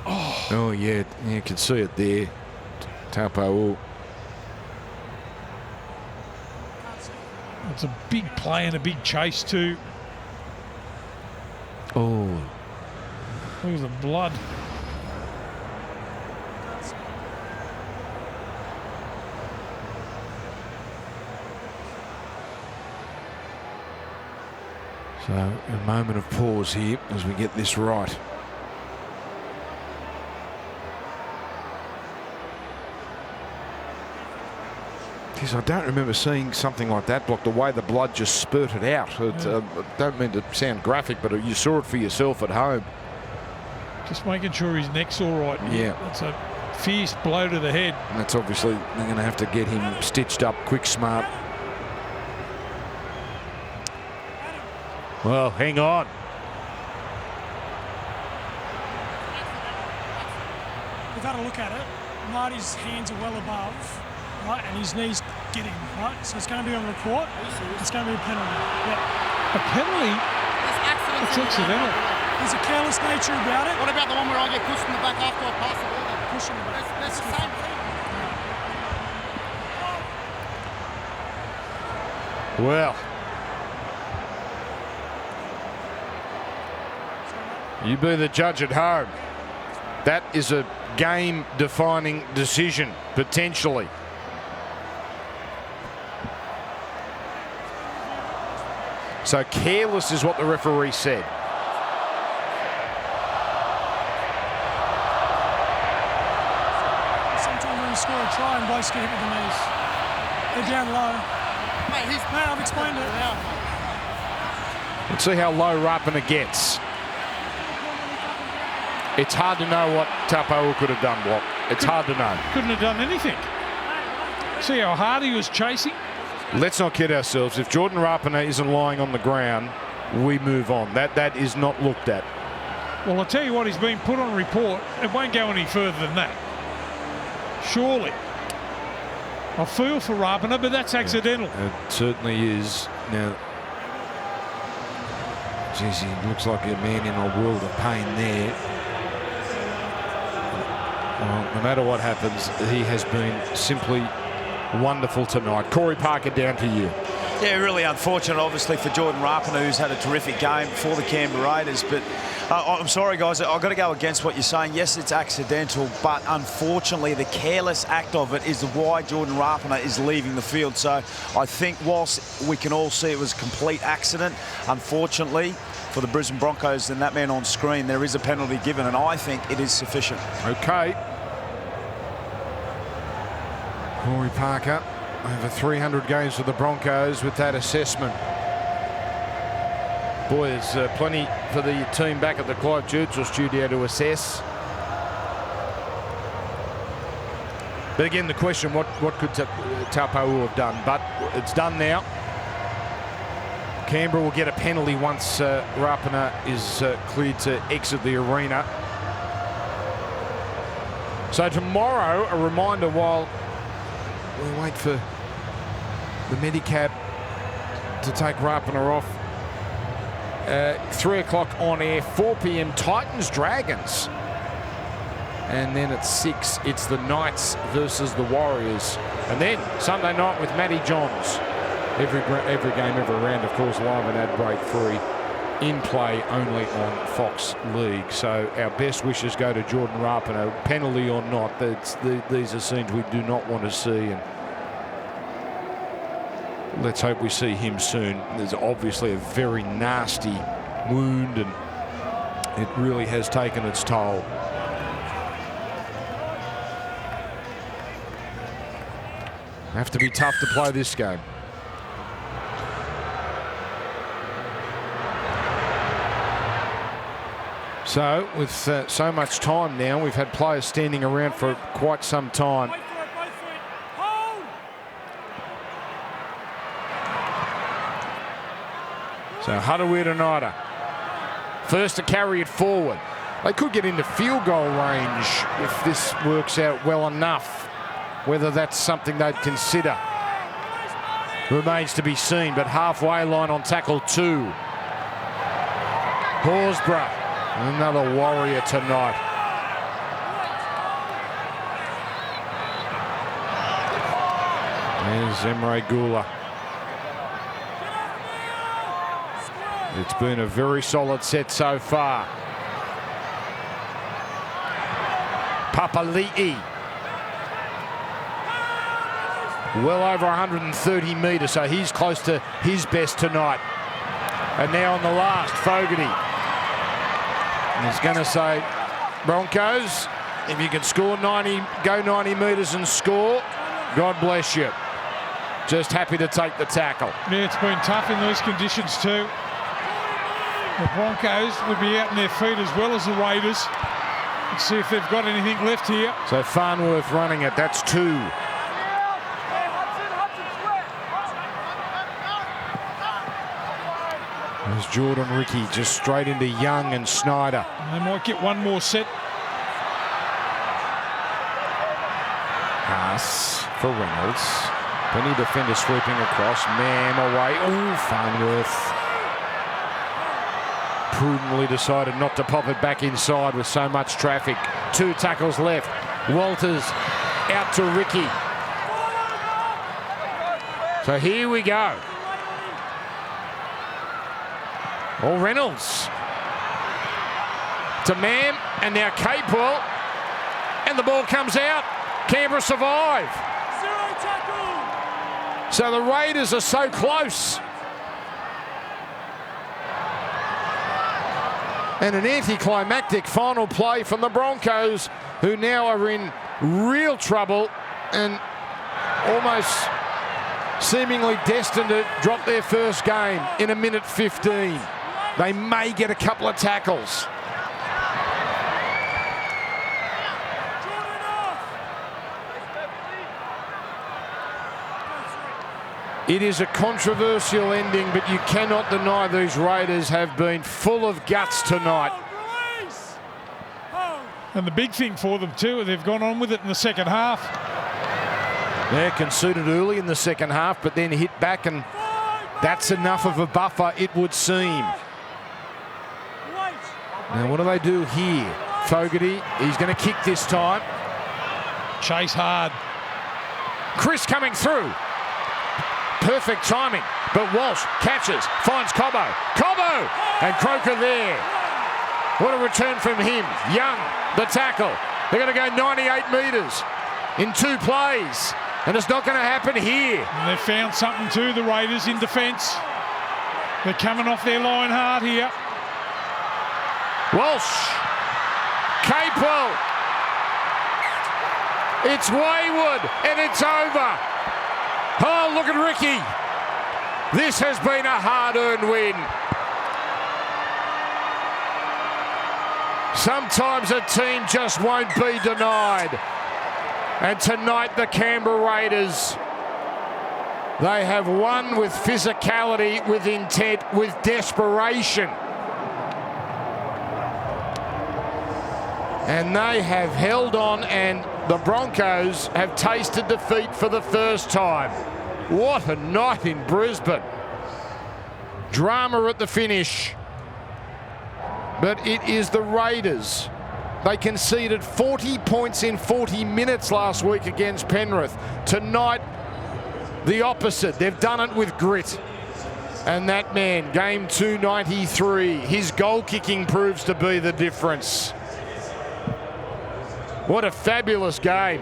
Oh yeah, you can see it there. Taupau. It's a big play and a big chase too. Oh, Look at the blood. so a moment of pause here as we get this right. Geez, I don't remember seeing something like that, Block, the way the blood just spurted out. I don't mean to sound graphic, but you saw it for yourself at home. Just making sure his neck's all right. Yeah. That's a fierce blow to the head. And that's obviously, they're going to have to get him stitched up quick, smart. Well, hang on. We've had a look at it. Marty's hands are well above, right, and his knees get him, right? So it's going to be on report. It's going to be a penalty. Yeah. A penalty? It's accidental. There's a careless nature about it. What about the one where I get pushed in the back after I pass the ball? Pushing the back. That's the same thing. Well, you be the judge at home. That is a game-defining decision, potentially. So careless is what the referee said. Sometimes when you score a try and blokes get hit with the knees. They're down low. Mate, No, I've explained it. Let's see how low Rapana gets. It's hard to know what Taupau could have done, Block. It's hard to know. Couldn't have done anything. See how hard he was chasing? Let's not kid ourselves. If Jordan Rapana isn't lying on the ground, we move on. That is not looked at. Well, I'll tell you what, he's been put on report. It won't go any further than that. Surely. I feel for Rapana, but that's accidental. It certainly is. Now, geez, he looks like a man in a world of pain there. Well, no matter what happens, he has been simply wonderful tonight. Corey Parker, down to you. Yeah, really unfortunate, obviously, for Jordan Rapana, who's had a terrific game for the Canberra Raiders. But I'm sorry, guys, I've got to go against what you're saying. Yes, it's accidental, but unfortunately, the careless act of it is why Jordan Rapana is leaving the field. So I think whilst we can all see it was a complete accident, unfortunately, for the Brisbane Broncos and that man on screen, there is a penalty given, and I think it is sufficient. Okay. Corey Parker, over 300 games for the Broncos with that assessment. Boy, there's plenty for the team back at the Clive Churchill studio to assess. But again, the question, what could Taupau have done? But it's done now. Canberra will get a penalty once Rapana is cleared to exit the arena. So tomorrow, a reminder while we wait for the Medicab to take Rapana off. 3 o'clock on air, 4 p.m. Titans Dragons. And then at 6, it's the Knights versus the Warriors. And then Sunday night with Matty Johns. Every game, every round, of course, live and ad break free. In play only on Fox League. So our best wishes go to Jordan Rapinoe, penalty or not. These are scenes we do not want to see. And let's hope we see him soon. There's obviously a very nasty wound and it really has taken its toll. Have to be tough to play this game. So with so much time now, we've had players standing around for quite some time. So Harawira-Naera, first to carry it forward. They could get into field goal range if this works out well enough. Whether that's something they'd consider remains to be seen, but halfway line on tackle 2. Horsburgh, another warrior tonight. There's Emre Gula. It's been a very solid set so far. Papali'i. Well over 130 metres, so he's close to his best tonight. And now on the last, Fogarty. He's going to say, Broncos, if you can score 90, go 90 metres and score, God bless you. Just happy to take the tackle. Yeah, it's been tough in those conditions too. The Broncos would be out on their feet as well as the Raiders. Let's see if they've got anything left here. So Farnworth running it, that's 2. There's Jordan Ricky just straight into Young and Snyder. They might get one more set. Pass for Reynolds. Penny defender sweeping across. Mam away. Oh, Farnworth prudently decided not to pop it back inside with so much traffic. 2 tackles left. Walters out to Ricky. So here we go. Oh, Reynolds to Mam, and now Capewell, and the ball comes out. Canberra survive. So the Raiders are so close. And an anticlimactic final play from the Broncos, who now are in real trouble and almost seemingly destined to drop their first game in 1:15. They may get a couple of tackles. It is a controversial ending, but you cannot deny these Raiders have been full of guts tonight. And the big thing for them too, they've gone on with it in the second half. They're conceded early in the second half, but then hit back, and that's enough of a buffer, it would seem. Now, what do they do here? Fogarty, he's going to kick this time. Chase hard. Chris coming through. Perfect timing, but Walsh catches, finds Cobbo. Cobbo! And Croker there. What a return from him. Young, the tackle. They're going to go 98 metres in 2 plays, and it's not going to happen here. And they've found something too, the Raiders, in defence. They're coming off their line hard here. Walsh, Capewell, it's wayward and it's over. Oh, look at Ricky. This has been a hard-earned win. Sometimes a team just won't be denied. And tonight the Canberra Raiders, they have won with physicality, with intent, with desperation. And they have held on, and the Broncos have tasted defeat for the first time. What a night in Brisbane. Drama at the finish. But it is the Raiders They conceded 40 points in 40 minutes last week against Penrith. Tonight, the opposite. They've done it with grit. And that man, game 293, his goal kicking proves to be the difference. What a fabulous game.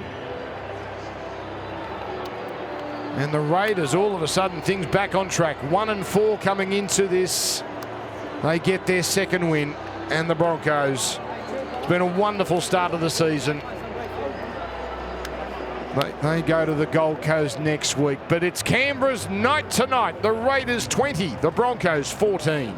And the Raiders, all of a sudden, things back on track. 1-4 coming into this. They get their second win. And the Broncos, it's been a wonderful start of the season. They go to the Gold Coast next week. But it's Canberra's night tonight. The Raiders 20, the Broncos 14.